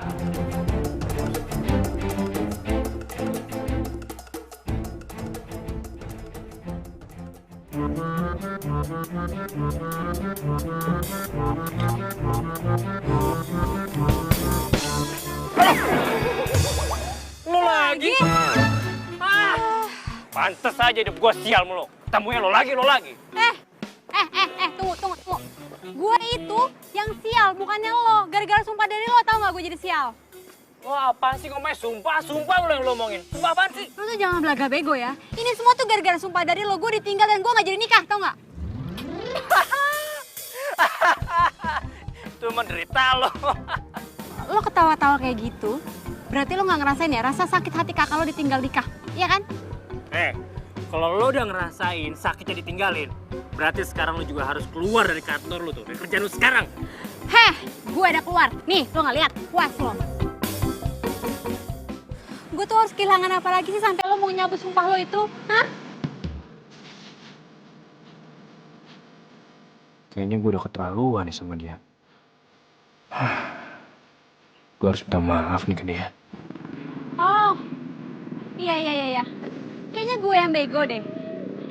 Lo lagi? Pantes aja hidup gue sial mulu. Ketemunya lo lagi. Tunggu. Gue itu yang sial, bukannya lo. Gara-gara sumpah dari lo, tau gak gue jadi sial? Wah, apaan sih ngomongnya? Sumpah lo yang lo omongin. Sumpah apaan sih? Lo tuh jangan belaga bego ya. Ini semua tuh gara-gara sumpah dari lo. Gue ditinggal dan gue gak jadi nikah, tau gak? Itu menderita lo. Lo ketawa-tawa kayak gitu, berarti lo gak ngerasain ya rasa sakit hati kakak lo ditinggal nikah, iya kan? Kalau lo udah ngerasain sakitnya ditinggalin, berarti sekarang lo juga harus keluar dari kantor lo tuh, dari kerjaan lo sekarang. Gue udah keluar. Nih, lo gak lihat? Puas lo. Gue tuh harus kehilangan apa lagi sih sampai lo mau nyabut sumpah lo itu? Hah? Kayaknya gue udah keterlaluan nih sama dia. Gue harus minta maaf nih ke dia. Oh, iya. Kayaknya gue yang bego deh.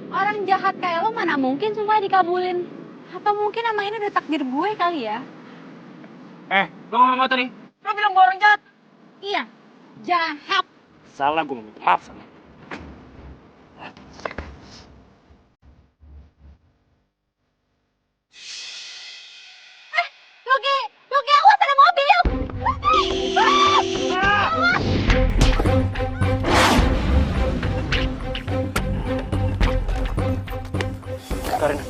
Orang jahat kayak lo mana mungkin sumpah dikabulin. Atau mungkin emang ini udah takdir gue kali ya? Lo ngomong apa tadi? Lo bilang gue orang jahat? Iya, jahat. Salah, gue minta maaf sama. Luki, awas ada mobil! Karina,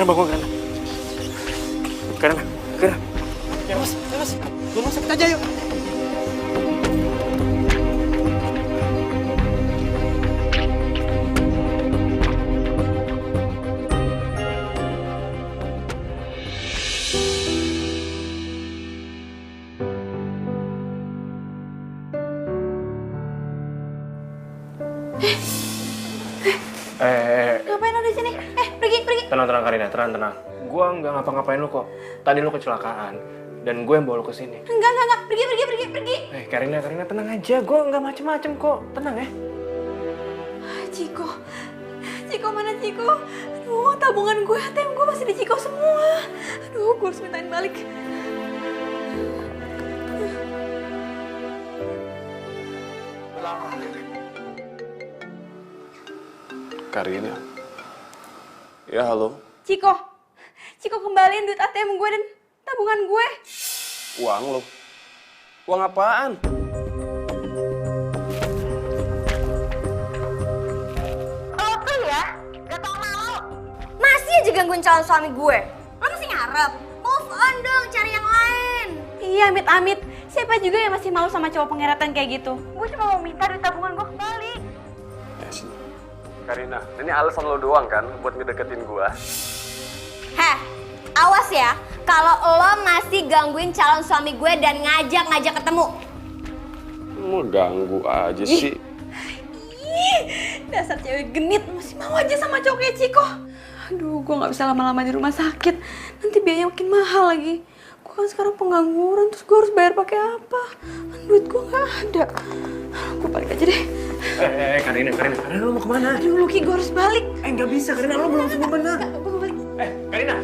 bangun Karina. Ya mas, gue masuk aja yuk. Ngapain lo di sini? Pergi. Tenang Karina, tenang. Gue nggak ngapa-ngapain lo kok. Tadi lo kecelakaan dan gue yang bawa lo ke sini. Enggak. Pergi. Karina tenang aja. Gue nggak macem-macem kok. Tenang ya. Ciko mana Ciko? Aduh, tabungan gue, ATM gue masih di Ciko semua. Aduh, gue harus mintain balik. Karina. Ya, halo. Ciko kembaliin duit ATM gue dan tabungan gue. Uang lo? Uang apaan? Lo tuh ya, gak tau malu. Masih aja gangguin calon suami gue. Lo masih ngarep? Move on dong, cari yang lain. Iya, amit-amit. Siapa juga yang masih malu sama cowok pengeretan kayak gitu? Gue cuma mau minta duit tabungan gue kembali. Ya sih. Karina, ini alasan lo doang kan buat ngedeketin gua? Awas ya, kalau lo masih gangguin calon suami gue dan ngajak ketemu. Mau ganggu aja sih. Dasar cewek genit, masih mau aja sama cowok kayak Ciko. Aduh, gue gak bisa lama-lama di rumah sakit. Nanti biayanya makin mahal lagi. Gue kan sekarang pengangguran, terus gue harus bayar pakai apa? Duit gue gak ada. Gue balik aja deh. Karina, lo mau kemana? Aduh, Luki, gue harus balik. Nggak bisa, Karina, lo belum sembuh bener. Gue mau balik. Karina!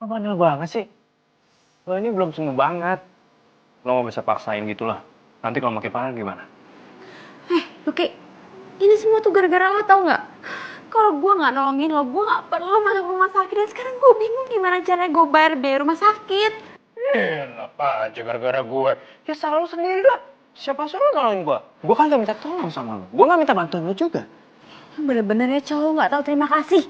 Lo bandel banget sih. Lo ini belum sembuh banget. Lo gak bisa paksain gitu lah. Nanti kalau makin parah gimana? Luki, ini semua tuh gara-gara lo, tau gak? Kalau gue gak nolongin lo, gue gak perlu masuk rumah sakit. Dan sekarang gue bingung gimana caranya gue bayar biaya rumah sakit. Apa aja gara-gara gue? Ya salah lo sendiri lah. Siapa suruh nolongin gue? Gue kan gak minta tolong sama lo. Gue gak minta bantuan lo juga. Bener-bener ya cowok gak tahu terima kasih.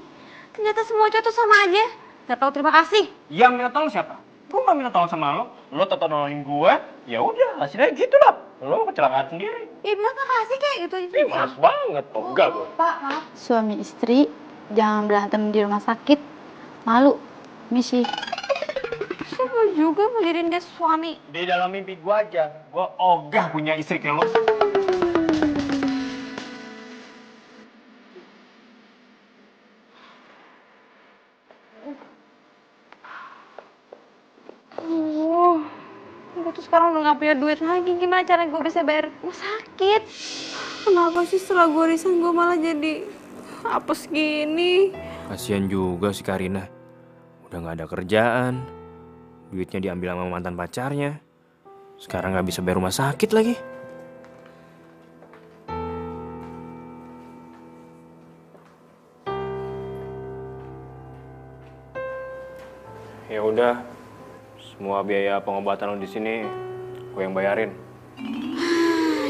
Ternyata semua cowok tuh sama aja. Gak tahu terima kasih. Yang minta tolong siapa? Gue gak minta tolong sama lo. Lo tetap nolongin gue. Ya udah, hasilnya gitu lah. Lo kecelakaan sendiri. Ya bilang makasih kayak gitu aja. Ih, males banget. Enggak gue. Pak, maaf. Suami istri jangan berantem di rumah sakit. Malu. Misi. Siapa juga mau jadiin dia suami? Di dalam mimpi gua aja, gua ogah punya istri kayak lo. Gue tuh sekarang udah gak punya duit lagi. Gimana cara gue bisa bayar rumah sakit? Kenapa sih setelah gue resign gue malah jadi apes gini? Kasian juga si Karina. Udah gak ada kerjaan. Duitnya diambil sama mantan pacarnya. Sekarang gak bisa bayar rumah sakit lagi. Ya udah, semua biaya pengobatan lo di sini gue yang bayarin.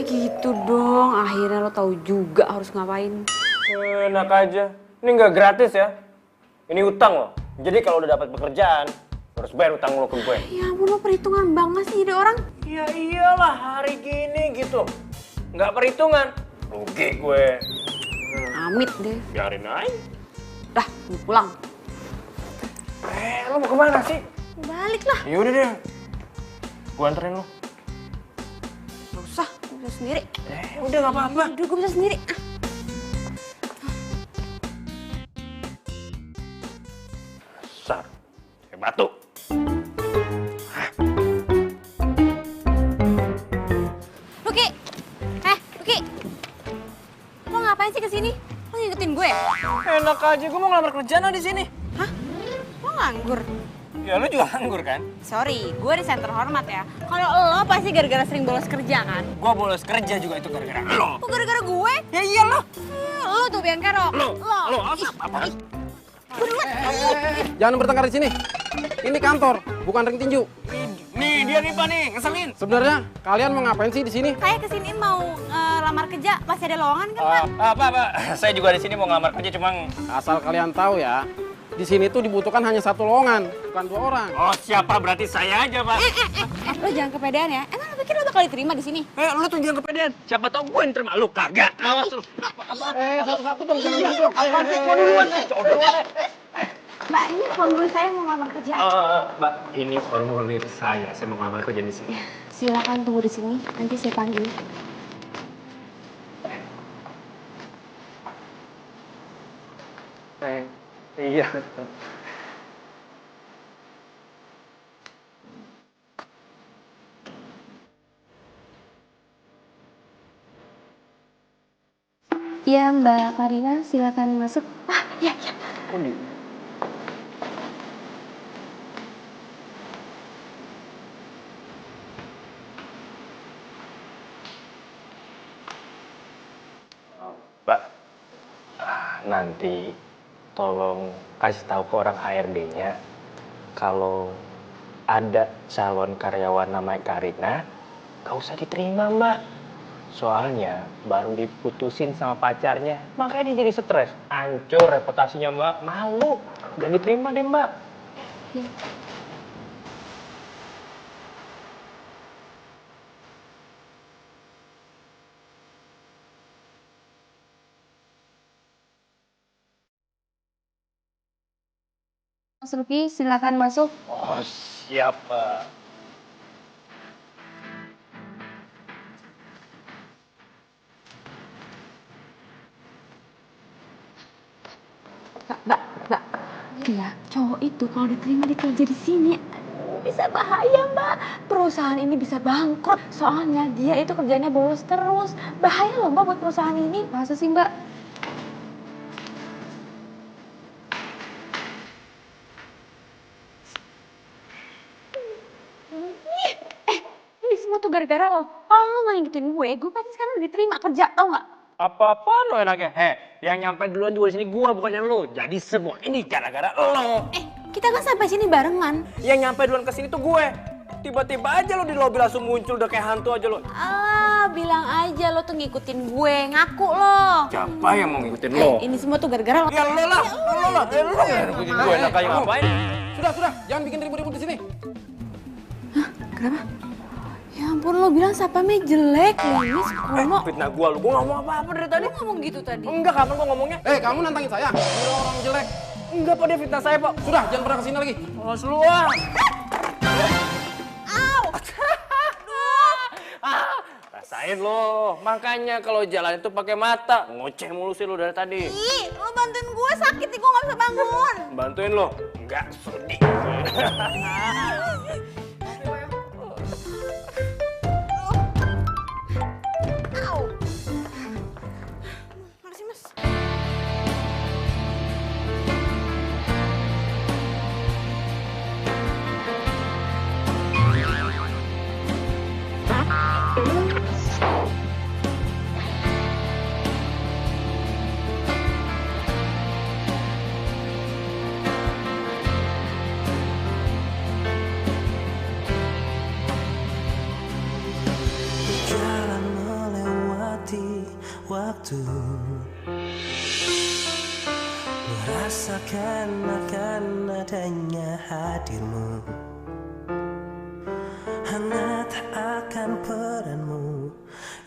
Gitu dong, akhirnya lo tahu juga harus ngapain. Enak aja, ini nggak gratis ya. Ini utang lo. Jadi kalau udah dapat pekerjaan, harus bayar utang lo ke gue. Ya ampun, lo perhitungan banget sih jadi orang. Ya iyalah, hari gini gitu. Nggak perhitungan, rugi gue. Amit deh. Biarin aja. Dah, gue pulang. Lo mau kemana sih? Balik lah. Ya udah deh, gue anterin lo. Gak usah, gue bisa sendiri. Udah gak apa-apa. Udah, gue bisa sendiri. Besar, kayak batu. Luki, Luki, lo ngapain sih kesini? Lo ngikutin gue? Enak aja, gue mau ngelamar kerjaan di sini. Hah? Lo nganggur? Ya lu juga nganggur kan? Sorry, gue di center hormat ya. Kalau lo pasti gara-gara sering bolos kerja kan? Gue bolos kerja juga itu gara-gara lo. Oh, gara-gara gue? Ya iya lo. Lo tuh Bian Kerok. Lo apa? Jangan bertengkar di sini. Ini kantor, bukan ring tinju. Nih dia nih Pak nih, ngeselin. Sebenarnya kalian mau ngapain sih di sini? Saya kesini mau lamar kerja, masih ada lowongan kan Pak? Pak, saya juga di sini mau ngelamar kerja cuma Asal kalian tahu ya, di sini tuh dibutuhkan hanya 1 lowongan, bukan 2 orang. Oh siapa berarti saya aja Pak. Lo jangan kepedean ya. Emang lo pikir lo bakal diterima di sini? Lu tuh jangan kepedean. Siapa tau gue yang terima lu kagak. Awas lu. Satu-satu dong, jangan gitu. Mbak, ini formulir saya mau ngelamar kerja. Mbak, ini formulir saya. Saya mau ngelamar kerja di sini. Silakan tunggu di sini, nanti saya panggil. Iya. Ya Mbak Karina, silakan masuk. Iya. Mbak, nanti tolong kasih tahu ke orang HRD-nya kalau ada calon karyawan namanya Karina, gak usah diterima Mbak. Soalnya baru diputusin sama pacarnya, makanya dia jadi stres. Hancur reputasinya Mbak, malu. Jangan diterima deh Mbak. Ya. Mas Ruki, silakan masuk. Oh siap Pak. Mbak. Ya, cowok itu kalau diterima di kerja di sini bisa bahaya Mbak. Perusahaan ini bisa bangkrut. Soalnya dia itu kerjanya bolos terus. Bahaya loh Mbak buat perusahaan ini. Masa sih Mbak? Ini semua tuh gara-gara lo. Kalau lo nggak ngikutin gue pasti sekarang udah diterima kerja, tau nggak? Apa-apaan lo enaknya? Yang nyampe duluan juga di sini gua bukannya lo. Jadi semua ini gara-gara lo. Kita kan sampai sini barengan. Yang nyampe duluan ke sini tuh gue. Tiba-tiba aja lo di lobi langsung muncul udah kayak hantu aja lo. Bilang aja lo tuh ngikutin gue, ngaku lo. Siapa yang mau ngikutin lo? Ini semua tuh gara-gara lo. Ya lo lah. Lo yang ngikutin gue enak kayak ngapain? Sudah, jangan bikin ribut-ribut di sini. Kenapa? Ya ampun, lo bilang sapamnya jelek, Linis, Kromo. Fitnah gua lu. Gua ngomong apa-apa dari tadi. Lo ngomong gitu tadi? Enggak, kapan gua ngomongnya? Kamu nantangin saya? Bilang orang jelek. Enggak, Pak, dia fitnah saya, Pak. Sudah, jangan pernah kesini lagi. Awas lu, ah. Ngapain lo? Makanya kalau jalan itu pakai mata. Ngoceh mulu sih lo dari tadi. Ih, lo bantuin gue sakit nih, gue gak bisa bangun. Bantuin lo? Enggak sudi. Au. Makasih, Mas. Jalan melewati waktu, merasakan akan adanya hadirmu, hangat akan peranmu,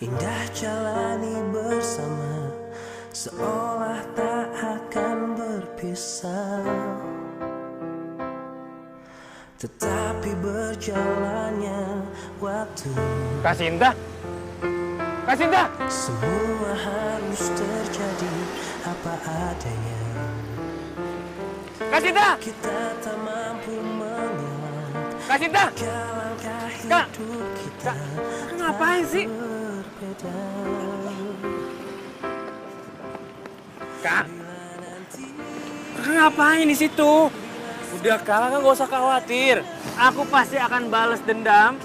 indah jalani bersama, seolah tak akan berpisah. Tetapi berjalannya waktu, Kak Sinta? Kak Sinta! semua harus terjadi apa adanya. Kak Sinta! Kita tak mampu mengelak. Kak Sinta! Langkah Kak! hidup kita Ngapain sih? berbeda. Kak! Ngapain di situ? Udah kakak nggak usah khawatir. Aku pasti akan balas dendam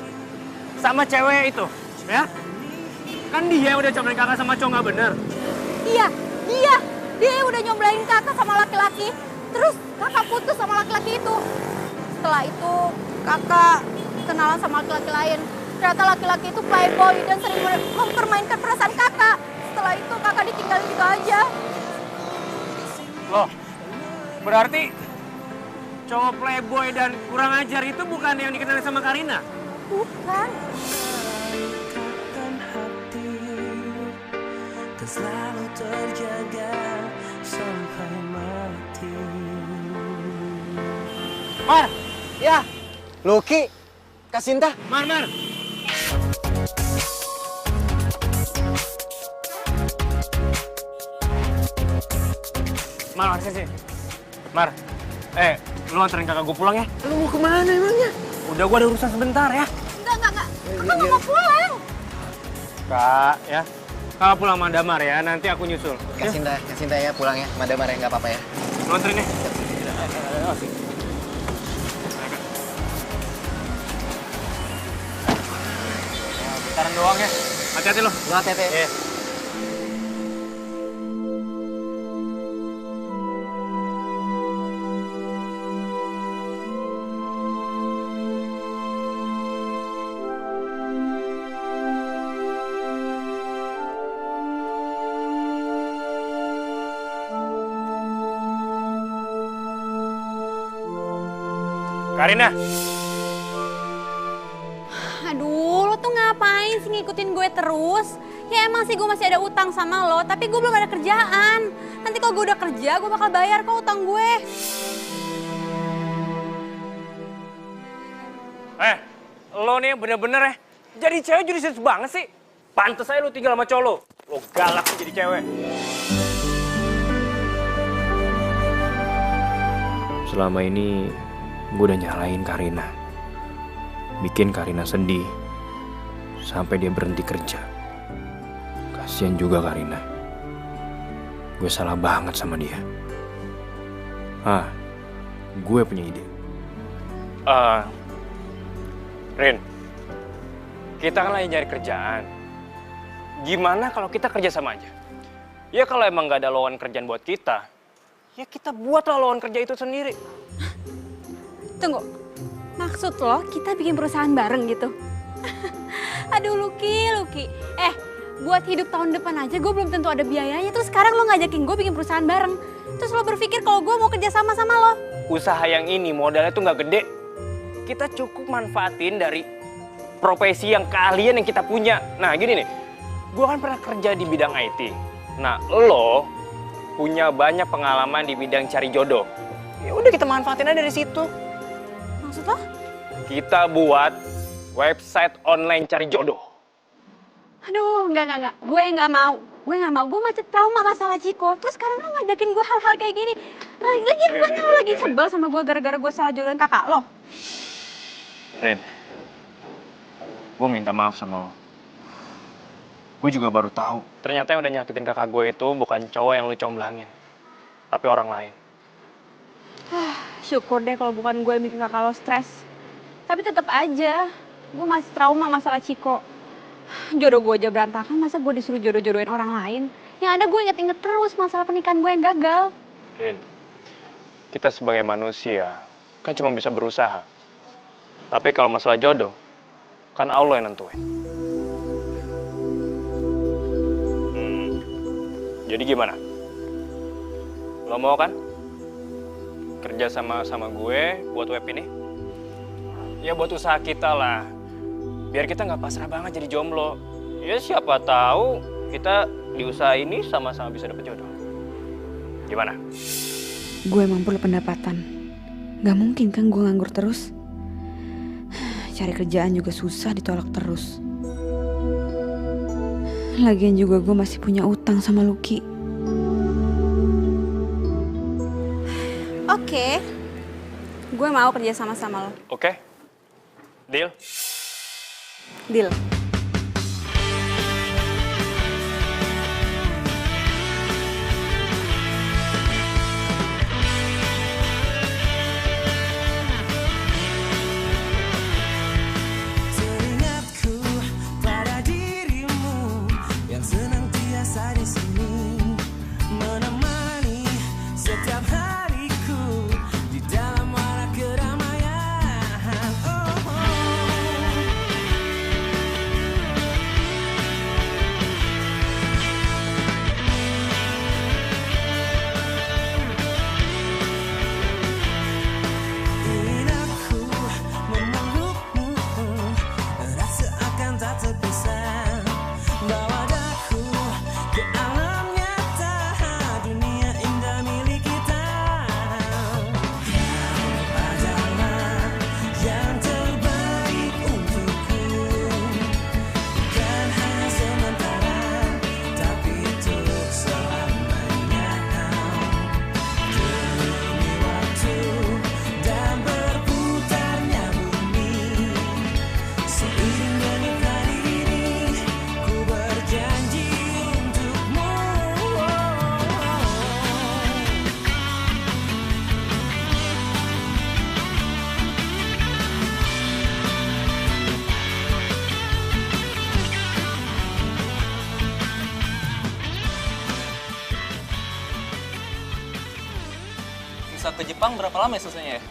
sama cewek itu, ya? Kan dia udah cobain kakak sama cowok nggak bener. Iya, dia udah nyomblain kakak sama laki-laki. Terus kakak putus sama laki-laki itu. Setelah itu kakak kenalan sama laki-laki lain. Ternyata laki-laki itu playboy dan sering mempermainkan perasaan kakak. Setelah itu kakak ditinggalin gitu aja. Loh, berarti cowok playboy dan kurang ajar itu bukan yang dikenalin sama Karina? Bukan. Dan selalu terjaga sampai mati. Mar, ya, Lucky, Kak Sinta. Mar. Mar, sini. Mar, lu anterin kakak gue pulang ya. Lu mau kemana emangnya? Udah, gue ada urusan sebentar ya. Enggak. Kakak nggak mau pulang. Kak, ya. Kakak pulang sama Damar ya, nanti aku nyusul. Kak Sinta ya pulang ya, Madamar ya, nggak apa-apa ya. Lu anterin ya. Bentaran doang ya. Hati-hati lo. Lu hati-hati. Iya. Karina. Aduh, lo tuh ngapain sih ngikutin gue terus? Ya emang sih gue masih ada utang sama lo, tapi gue belum ada kerjaan. Nanti kalau gue udah kerja, gue bakal bayar kok utang gue. Lo nih bener-bener ya. Jadi cewek jadi serius banget sih. Pantes aja lo tinggal sama cowok lo. Lo galak sih jadi cewek. Selama ini gue udah nyalain Karina. Bikin Karina sedih. Sampai dia berhenti kerja. Kasian juga Karina. Gue salah banget sama dia. Gue punya ide. Rin, kita kan lagi nyari kerjaan. Gimana kalau kita kerja sama aja? Ya kalau emang gak ada lowongan kerjaan buat kita, ya kita buatlah lowongan kerja itu sendiri. Tunggu, maksud lo kita bikin perusahaan bareng gitu? Aduh Lucky. Buat hidup tahun depan aja gue belum tentu ada biayanya. Terus sekarang lo ngajakin gue bikin perusahaan bareng. Terus lo berpikir kalau gue mau kerja sama lo? Usaha yang ini modalnya tuh gak gede. Kita cukup manfaatin dari profesi yang kalian yang kita punya. Nah gini nih, gue kan pernah kerja di bidang IT. Nah lo punya banyak pengalaman di bidang cari jodoh. Ya udah kita manfaatin aja dari situ. Maksud lo? Kita buat website online cari jodoh. Aduh, enggak. Gue nggak mau. Gue masih trauma masalah Ciko. Terus sekarang lo ngajakin gue hal-hal kayak gini. Lagi bukannya lo lagi sebel sama gue gara-gara gue salah jodohin kakak lo. Rin, gue minta maaf sama lo. Gue juga baru tahu. Ternyata yang udah nyakitin kakak gue itu bukan cowok yang lu comblangin, tapi orang lain. Syukur deh kalau bukan gue yang bikin kakak lo stres. Tapi tetap aja, gue masih trauma masalah Ciko. Jodoh gue aja berantakan, masa gue disuruh jodoh-jodohin orang lain? Yang ada gue inget-inget terus masalah pernikahan gue yang gagal. Rin, kita sebagai manusia kan cuma bisa berusaha. Tapi kalau masalah jodoh, kan Allah yang nentuin. Jadi gimana? Lo mau kan? Kerja sama gue buat web ini? Ya buat usaha kita lah. Biar kita nggak pasrah banget jadi jomblo. Ya siapa tahu kita di usaha ini sama-sama bisa dapet jodoh. Gimana? Gue emang perlu pendapatan. Gak mungkin kan gue nganggur terus. Cari kerjaan juga susah, ditolak terus. Lagian juga gue masih punya utang sama Lucky. Oke. Gue mau kerja sama-sama lo. Oke? Deal? Deal. Teringatku pada dirimu yang senantiasa di sini menemani setiap hariku di dalam warna keramaian. Ingin aku memelukmu, rasa akan tak terpisah, bawa daku ke alam nyata, dunia indah milik kita. Kau adalah yang terbaik untukku, bukan hanya sementara, tapi untuk selamanya. Demi waktu dan berputarnya bumi, seiring dengan hari ini, ku berjanji untukmu. Bisa ke Jepang berapa lama ya selesainya ya?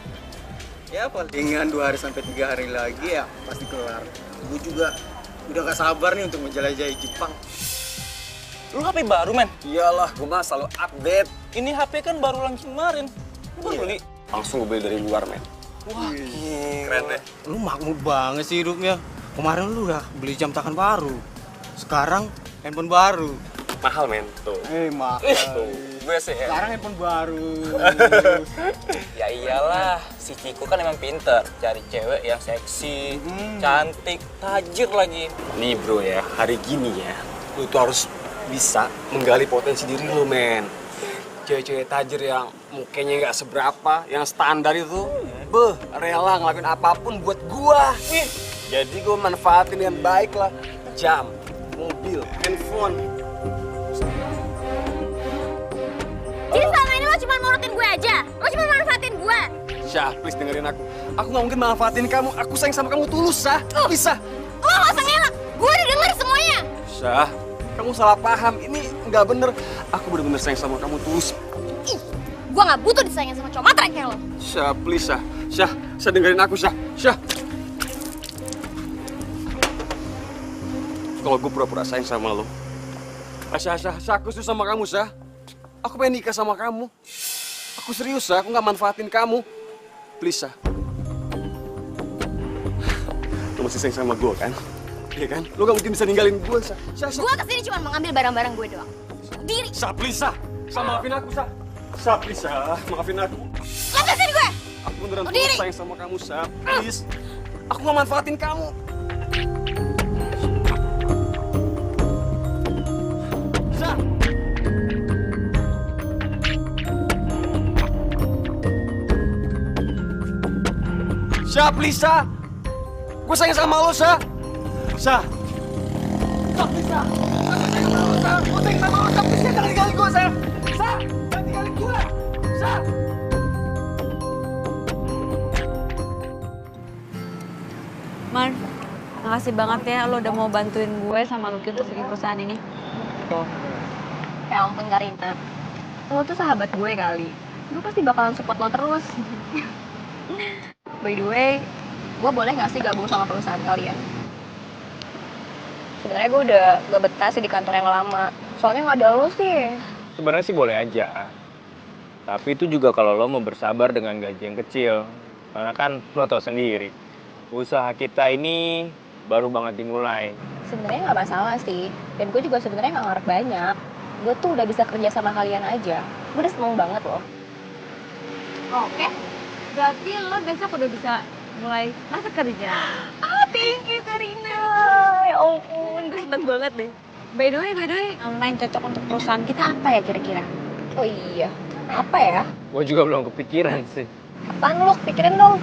Ya palingan 2 hari sampai 3 hari lagi ya pasti kelar. Gue juga udah gak sabar nih untuk menjelajahi Jepang. Lu HP baru, men? Iyalah, gue mah selalu update. Ini HP kan baru launching kemarin. Lu baru beli? Langsung gue beli dari luar, men. Wah, Keren deh. Lu makmur banget sih hidupnya. Kemarin lu udah beli jam tangan baru. Sekarang handphone baru. Mahal, men. Tuh. Mahal. Tuh. Gue sih ya. Sekarang handphone baru. ya iyalah, si Ciko kan emang pinter. Cari cewek yang seksi, cantik, tajir lagi. Nih bro ya, hari gini ya, lu tuh harus bisa menggali potensi diri lu, men. Cewek-cewek tajir yang mukanya nggak seberapa, yang standar itu, rela ngelakuin apapun buat gua. Jadi gua manfaatin dengan baik lah. Jam, mobil, handphone. Jadi selama ini lo cuma nurutin gue aja? Lo cuma manfaatin gue? Syah, please dengerin aku. Aku nggak mungkin manfaatin kamu. Aku sayang sama kamu tulus, Syah. Bisa. Lo gak usah ngelak. Gue udah denger semuanya. Syah, kamu salah paham. Ini nggak bener. Aku bener-bener sayang sama kamu tulus. Gue gak butuh disayangin sama cowok matre kayak lo. Syah, please, Syah. Syah dengerin aku, Syah. Syah. Kalau gue pura-pura sayang sama lo. Syah, aku serius sama kamu, Syah. Aku pengen nikah sama kamu. Aku serius, Syah. Aku nggak manfaatin kamu. Please, Syah. Lo masih sayang sama gue, kan? Iya kan? Lo gak mungkin bisa ninggalin gue, Syah. Gue kesini cuma mengambil barang-barang gue doang. Diri. Syah, please, Syah. Syah, maafin aku, Syah. Syah, please, Syah. Maafin aku. Lepasin gue. Aku beneran tulus sayang sama kamu, Syah. Please. Aku nggak manfaatin kamu. Sa, please, Sa. Gue sayang sama lo, Sa. Sa. Sa, please, Sa. Gue sayang sama lo, Sa. Gue sayang sama lo, Sa. Please, jangan tinggalin gue, Sa. Sa, jangan tinggalin gue. Sa. Man, makasih banget ya lo udah mau bantuin gue sama Lucky untuk bikin perusahaan ini. Ya ampun Karina, lo tuh sahabat gue kali. Gue pasti bakalan support lo terus. By the way, gue boleh gak sih gabung sama perusahaan kalian? Sebenarnya gue udah gak betah sih di kantor yang lama. Soalnya gak ada lo sih. Sebenarnya sih boleh aja. Tapi itu juga kalau lo mau bersabar dengan gaji yang kecil. Karena kan lo tau sendiri, usaha kita ini baru banget dimulai. Sebenarnya gak masalah sih. Dan gue juga sebenarnya gak ngarep banyak. Gue tuh udah bisa kerja sama kalian aja. Gue udah seneng banget loh. Oke, berarti lo besok udah bisa mulai masuk kerja. Thank you Karina. Ya ampun, gue seneng banget deh. By the way, yang cocok untuk perusahaan kita apa ya kira-kira? Oh iya, apa ya? Gue juga belum kepikiran sih. Apaan lo? Pikirin dong.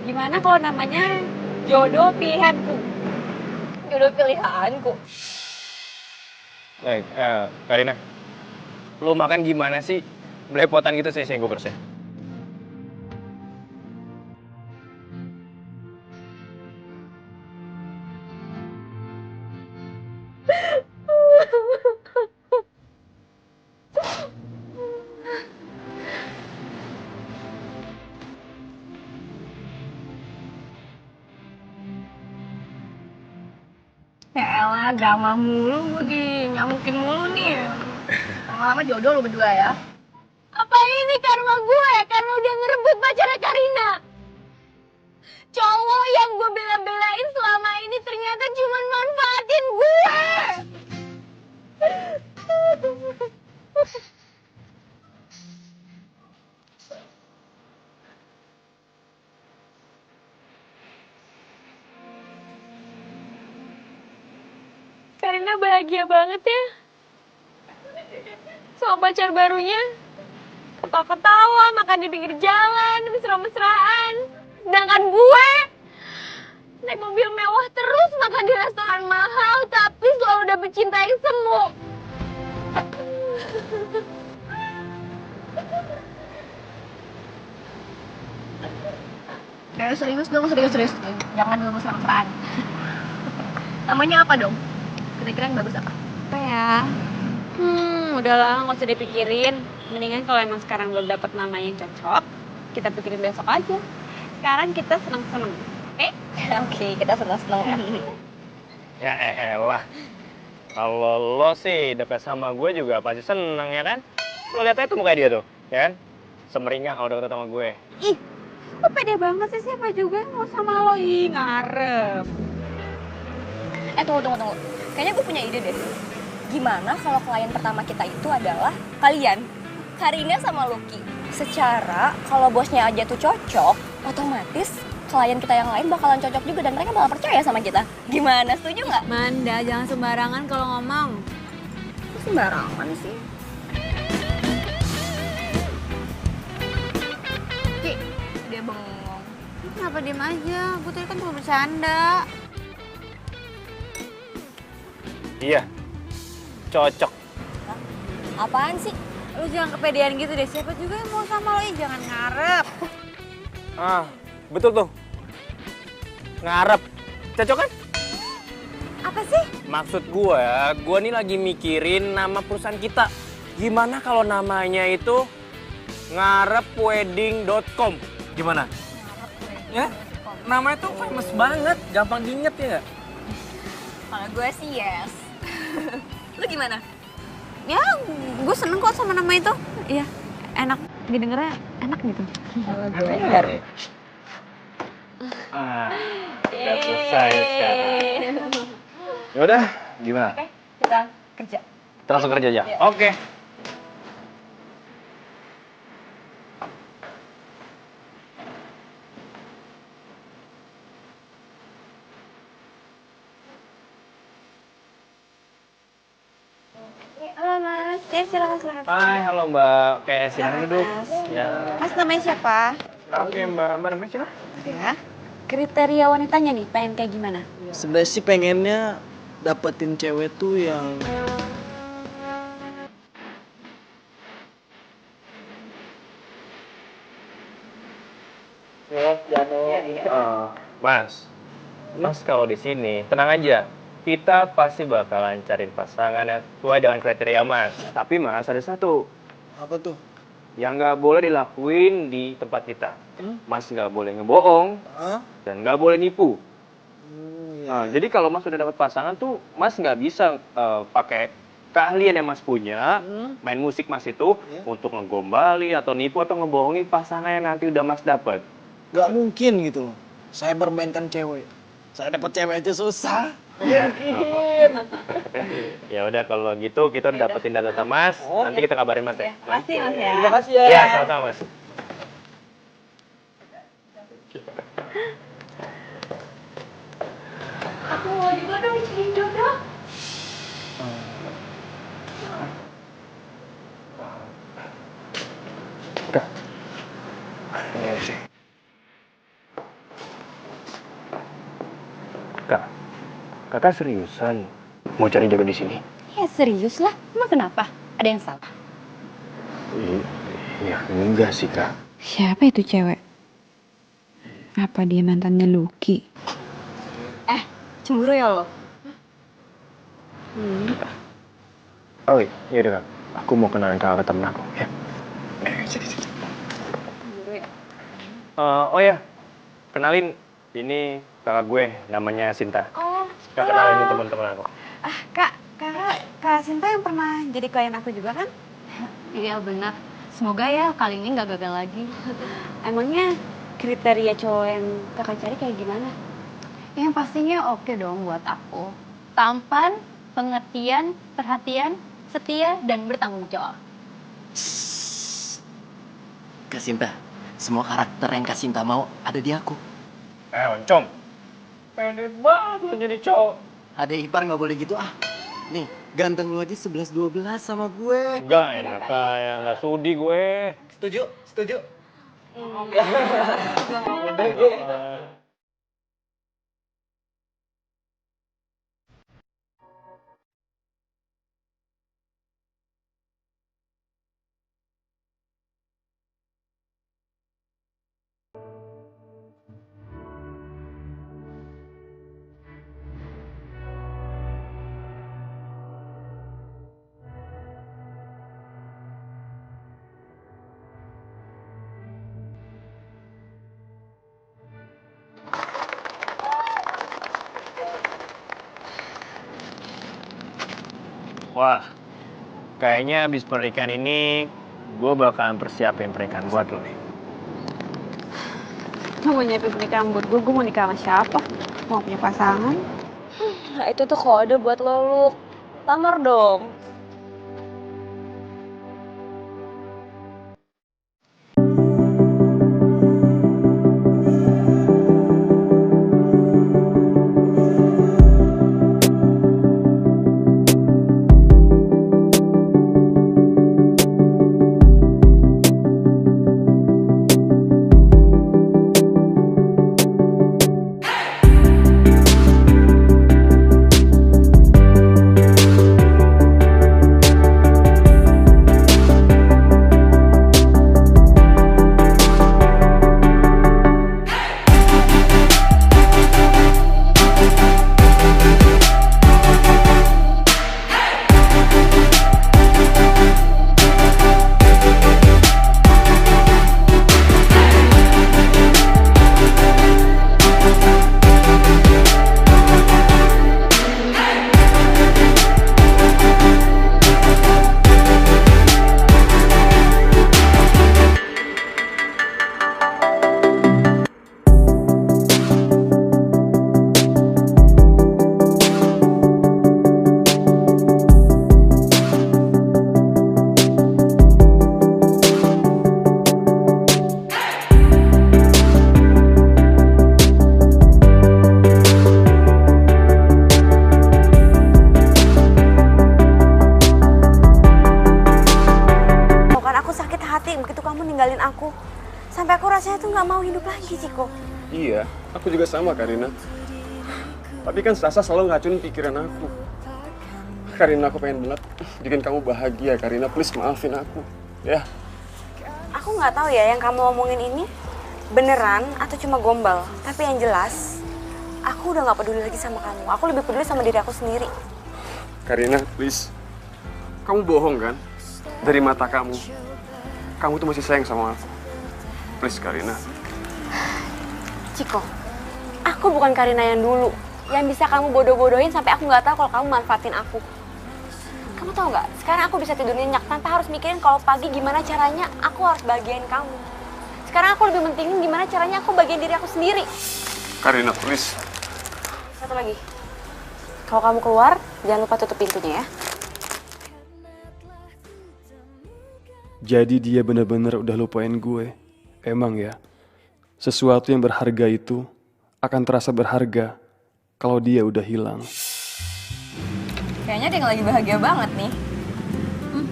Gimana kalau namanya jodoh pilihanku? Jodoh pilihanku? Karina, lo makan gimana sih? Belepotan gitu sih gue bersih. Ya elah, drama mulu gue nyamukin mulu nih. Lama-lama jodoh lo berdua ya. Apa ini karma gue? Karena udah ngerebut pacarnya Karina. Cowok yang gue bela-belain selama ini ternyata cuma manfaatin gue. Karina bahagia banget ya sama pacar barunya. Ketawa-ketawa, makan di pinggir jalan, mesra-mesraan. Sedangkan gue naik mobil mewah terus, makan di restoran mahal, tapi selalu dapet cinta yang semu. Serius dong, serius. Jangan dulu mesra-mesraan. Namanya apa dong? Kira-kira yang bagus apa? Apa ya? Udahlah, nggak usah dipikirin. Mendingan kalau emang sekarang belum dapat nama yang cocok, kita pikirin besok aja. Sekarang kita seneng-seneng. Oke, kita seneng-seneng. Ya elah. Kalau lo sih deket sama gue juga pasti seneng ya kan? Lo lihat aja tuh muka dia tuh, ya kan? Semeringah kalau deket sama gue. Ih, lo pede banget sih, siapa juga yang mau sama lo? Ih, ngarep. Tunggu. Kayaknya gue punya ide deh. Gimana kalau klien pertama kita itu adalah kalian? Karina sama Lucky. Secara kalau bosnya aja tuh cocok, otomatis klien kita yang lain bakalan cocok juga dan mereka bakal percaya sama kita. Gimana, setuju nggak? Manda, jangan sembarangan kalau ngomong. Kok sembarangan sih? Ki, dia bengong. Kenapa diem aja? Gue tadi kan cuma bercanda. Iya, cocok. Apaan sih? Lu jangan kepedean gitu deh, siapa juga yang mau sama lo, jangan ngarep. Betul tuh. Ngarep. Cocok kan? Apa sih? Maksud gue nih lagi mikirin nama perusahaan kita. Gimana kalau namanya itu ngarepwedding.com? Gimana? Ya? Namanya tuh famous banget, gampang diinget ya nggak? Kalau gue sih yes. Lu gimana? Ya, gue seneng kok sama nama itu. Iya, enak. Didengarnya enak gitu. Kalau gue enggak. Udah selesai sekarang. Yaudah, gimana? Oke, kita kerja. Kita langsung kerja aja? Iya. Oke. Halo Mas, ya silakan. Hai, halo Mbak. Oke, silahkan duduk. Ya. Mas namanya siapa? Oke, Mbak. Mbak namanya siapa? Ya. Kriteria wanitanya nih, pengen kayak gimana? Sebenarnya sih pengennya dapetin cewek tuh yang Mas kalau di sini tenang aja. Kita pasti bakalan cariin pasangan yang sesuai dengan kriteria Mas. Tapi Mas ada satu apa tuh? yang nggak boleh dilakuin di tempat kita. Mas nggak boleh ngebohong dan nggak boleh nipu. Nah, jadi kalau Mas sudah dapat pasangan tuh Mas nggak bisa pakai keahlian yang Mas punya, main musik Mas itu untuk ngegombali atau nipu atau ngebohongin pasangan yang nanti udah Mas dapat. Gak mungkin gitu loh. Saya bermainkan cewek. Saya dapat cewek aja susah. Ya udah kalau gitu kita udah dapetin data Mas, nanti kita kabarin Mas ya. Makasih Mas ya. Terima kasih ya. Iya, sama-sama Mas. Aku mau juga dong cariin jodoh. Iya sih. Kak, kakak seriusan mau cari jodoh di sini? Ya serius lah, emang kenapa? Ada yang salah? Iya, enggak sih Kak. Siapa itu cewek? Apa dia mantannya Lucky? Cemburu ya lo? Oh iya udah Kak, aku mau kenalin kakak ke temen aku ya. Sini. Cemburu ya? Oh ya, kenalin ini kakak gue namanya Sinta. Oh, Kak kenalin ini teman-teman aku. Kak Sinta yang pernah jadi klien aku juga kan? Iya benar. Semoga ya kali ini nggak gagal lagi. Emangnya kriteria cowok yang kakak cari kayak gimana? Yang pastinya oke dong buat aku. Tampan, pengertian, perhatian, setia, dan bertanggung jawab. Kak Sinta, semua karakter yang Kak Sinta mau ada di aku. Oncom. Pendek banget lo jadi cowok. Ada ipar nggak boleh gitu ah. Nih, ganteng lu aja 11-12 sama gue. Enggak enak kayak nggak sudi gue. Setuju? Setuju? Wah, kayaknya abis pernikahan ini gue bakalan persiapin pernikahan buat lo nih. Lo mau nyiapin pernikahan buat gue mau nikah sama siapa? Mau punya pasangan? Nah, itu tuh kode buat lo, Lu. Lamar dong. Sampai aku rasanya tuh nggak mau hidup lagi, Ciko. Iya, aku juga sama, Karina. Tapi kan Sasa selalu ngacunin pikiran aku. Karina, aku pengen banget bikin kamu bahagia, Karina. Please maafin aku, ya. Aku nggak tahu ya yang kamu omongin ini beneran atau cuma gombal. Tapi yang jelas, aku udah nggak peduli lagi sama kamu. Aku lebih peduli sama diri aku sendiri. Karina, please. Kamu bohong kan? Dari mata kamu. Kamu tuh masih sayang sama aku. Please, Karina. Ciko, aku bukan Karina yang dulu. Yang bisa kamu bodoh-bodohin sampai aku nggak tahu kalau kamu manfaatin aku. Kamu tahu nggak? Sekarang aku bisa tidur nyenyak tanpa harus mikirin kalau pagi gimana caranya aku harus bahagiain kamu. Sekarang aku lebih pentingin gimana caranya aku bagian diri aku sendiri. Karina, please. Satu lagi. Kalau kamu keluar, jangan lupa tutup pintunya ya. Jadi dia benar-benar udah lupain gue. Emang ya, sesuatu yang berharga itu akan terasa berharga kalau dia udah hilang. Kayaknya dia lagi bahagia banget nih.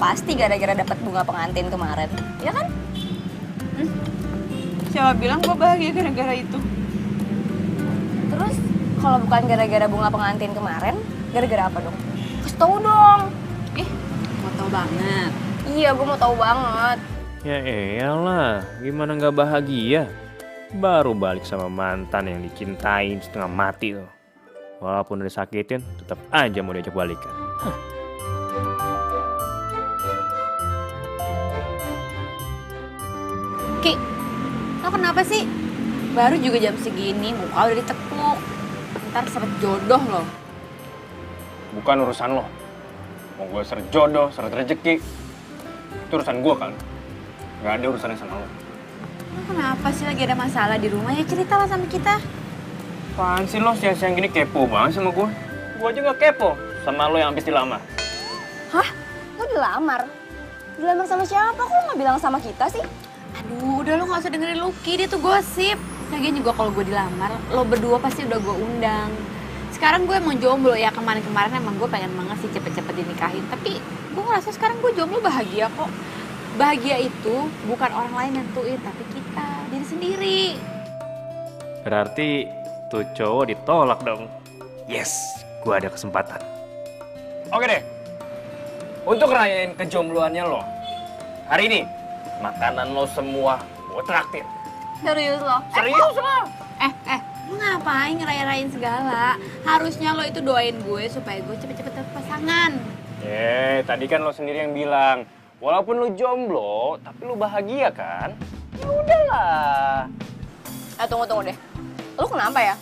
Pasti gara-gara dapat bunga pengantin kemarin, ya kan? Siapa bilang gue bahagia gara-gara itu? Terus kalau bukan gara-gara bunga pengantin kemarin, gara-gara apa dong? Kasih tau dong. Mau tau banget. Iya, gue mau tahu banget. Ya elah, gimana nggak bahagia? Baru balik sama mantan yang dicintain setengah mati tuh. Walaupun udah disakitin, tetap aja mau diajak balikan. Ki, lo kenapa sih? Baru juga jam segini, muka udah ditekuk. Ntar seret jodoh lo. Bukan urusan lo. Mau gue seret jodoh, seret rezeki. Itu urusan gue kan. Gak ada urusannya sama lo. Lo kenapa sih lagi ada masalah di rumah? Ya ceritalah sama kita. Apaan sih lo siang-siang gini kepo banget sama gue? Gue aja gak kepo sama lo yang habis dilamar. Hah? Lo dilamar? Dilamar sama siapa? Kok lo gak bilang sama kita sih? Aduh, udah lo gak usah dengerin Lucky, dia tuh gosip. Lagian juga kalau gue dilamar, lo berdua pasti udah gue undang. Sekarang gue emang jomblo ya, kemarin-kemarin emang gue pengen banget sih cepet-cepet dinikahin. Tapi gue ngerasa sekarang gue jomblo bahagia kok. Bahagia itu bukan orang lain yang nentuin, tapi kita, diri sendiri. Berarti tuh cowok ditolak dong. Yes, gue ada kesempatan. Oke deh. Untuk rayain kejombloannya lo, hari ini makanan lo semua gue traktir. Serius lo? Serius lo? Lo ngapain ngeraya-rayain segala? Harusnya lo itu doain gue supaya gue cepet-cepet dapet pasangan. Tadi kan lo sendiri yang bilang, walaupun lo jomblo, tapi lo bahagia kan? Ya udahlah. Tunggu deh. Lo kenapa ya?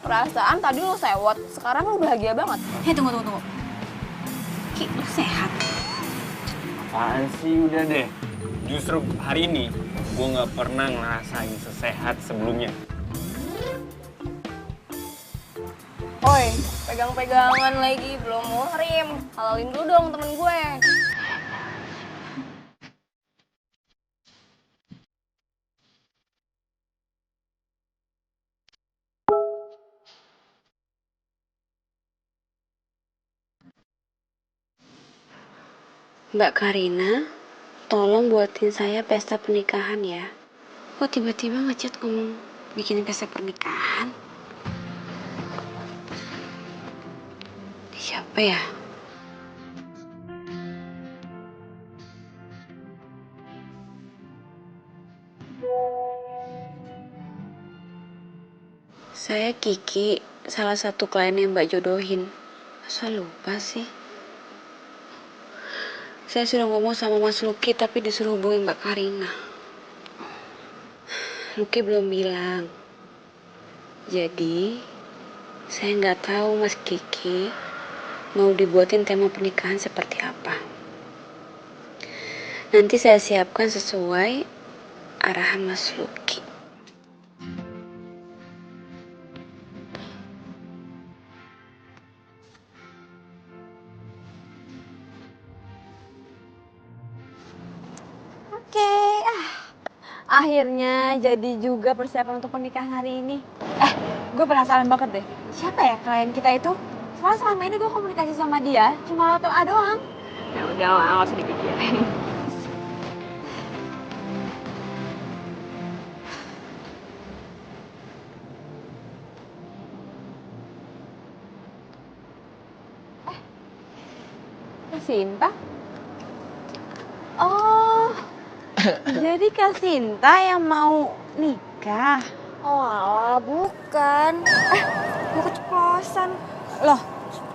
Perasaan tadi lo sewot, sekarang lo bahagia banget. Tunggu. Ki, lo sehat? Apaan sih, udah deh. Justru hari ini, gue gak pernah ngerasain sesehat sebelumnya. Oi, pegang-pegangan lagi, belum muhrim. Halalin dulu dong temen gue. Mbak Karina, tolong buatin saya pesta pernikahan ya. Kok tiba-tiba ngechat ngomong bikin pesta pernikahan? Siapa ya? Saya Kiki, salah satu klien yang Mbak jodohin. Masa lupa sih? Saya sudah ngomong sama Mas Luki tapi disuruh hubungi Mbak Karina. Luki belum bilang. Jadi, saya nggak tahu Mas Kiki mau dibuatin tema pernikahan seperti apa. Nanti saya siapkan sesuai arahan Mas Luki. Akhirnya jadi juga persiapan untuk pernikahan hari ini. Gue penasaran banget deh. Siapa ya klien kita itu? Soalnya selama ini gue komunikasi sama dia cuma lewat WA doang. Ya udah, nggak usah dipikirin. Sinta? Oh, jadi Kak Sinta yang mau nikah? Oh alah, bukan. Gue keceplosan. Loh,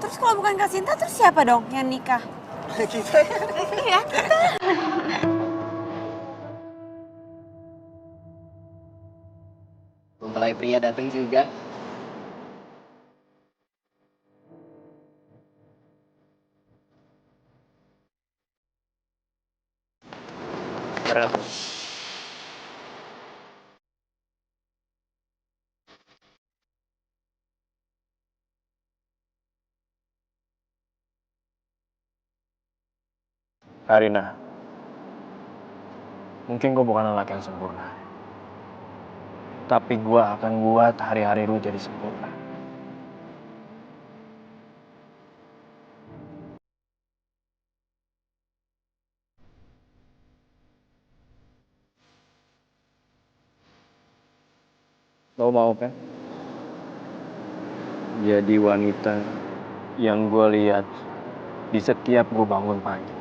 terus kalau bukan Kak Sinta, terus siapa dong yang nikah? Kita ya. Iya, kita. Mempelai pria datang juga. Berapa? Karina, mungkin gue bukan lelaki yang sempurna. Tapi gue akan buat hari-hari lu jadi sempurna. Lo mau kan? Jadi wanita yang gue lihat di setiap gue bangun pagi.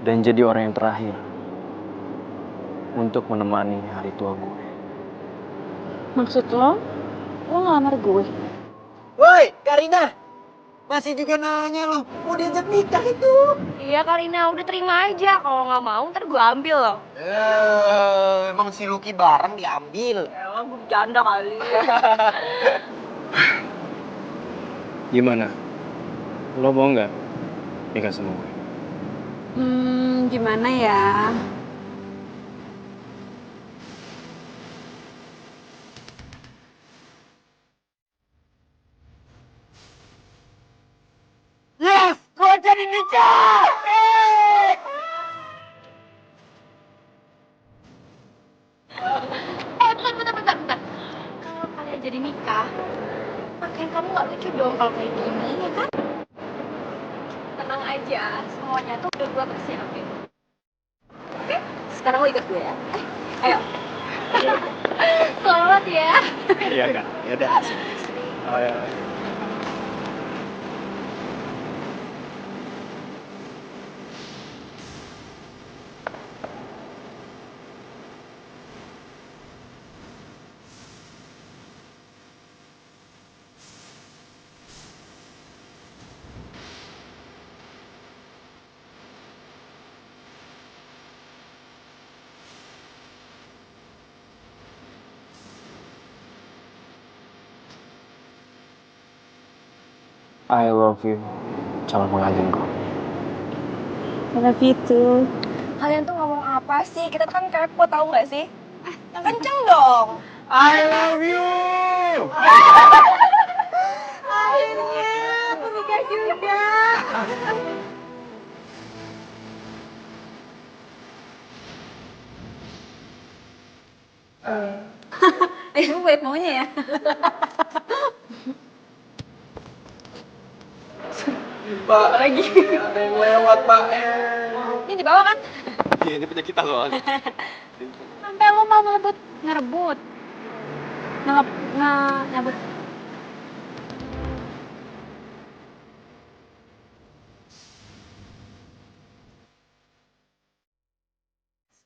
Dan jadi orang yang terakhir untuk menemani hari tua gue. Maksud lo ngelamar gue? Woi, Karina! Masih juga nanya lo, mau diajak nikah itu? Iya Karina, udah terima aja. Kalau nggak mau ntar gue ambil loh. Emang si Lucky bareng diambil. Emang gue bercanda kali. Gimana? Lo mau nggak nikah sama gue? Gimana ya? Yes! Gue jadi nikah! Bentar. Kalau kalian jadi nikah, pakaian kamu nggak lucu dong kalau kayak gini, ya kan? Tenang aja, semuanya tuh udah gue persiapin. Oke? Sekarang lo ikut gue ya. Ayo. Selamat ya. Iya kan? Ya udah. Oh ya. I love you, calon pengajengku. I love you too. Kalian tuh ngomong apa sih? Kita kan kepo, tahu nggak sih? Yang kenceng dong. I love you! Akhirnya menikah juga. Itu baik maunya ya? Pak, lagi ada yang lewat, Pak. Ini di bawah kan? Iya, ini punya kita soalnya. Sampai lo mau ngerebut. Nyabut.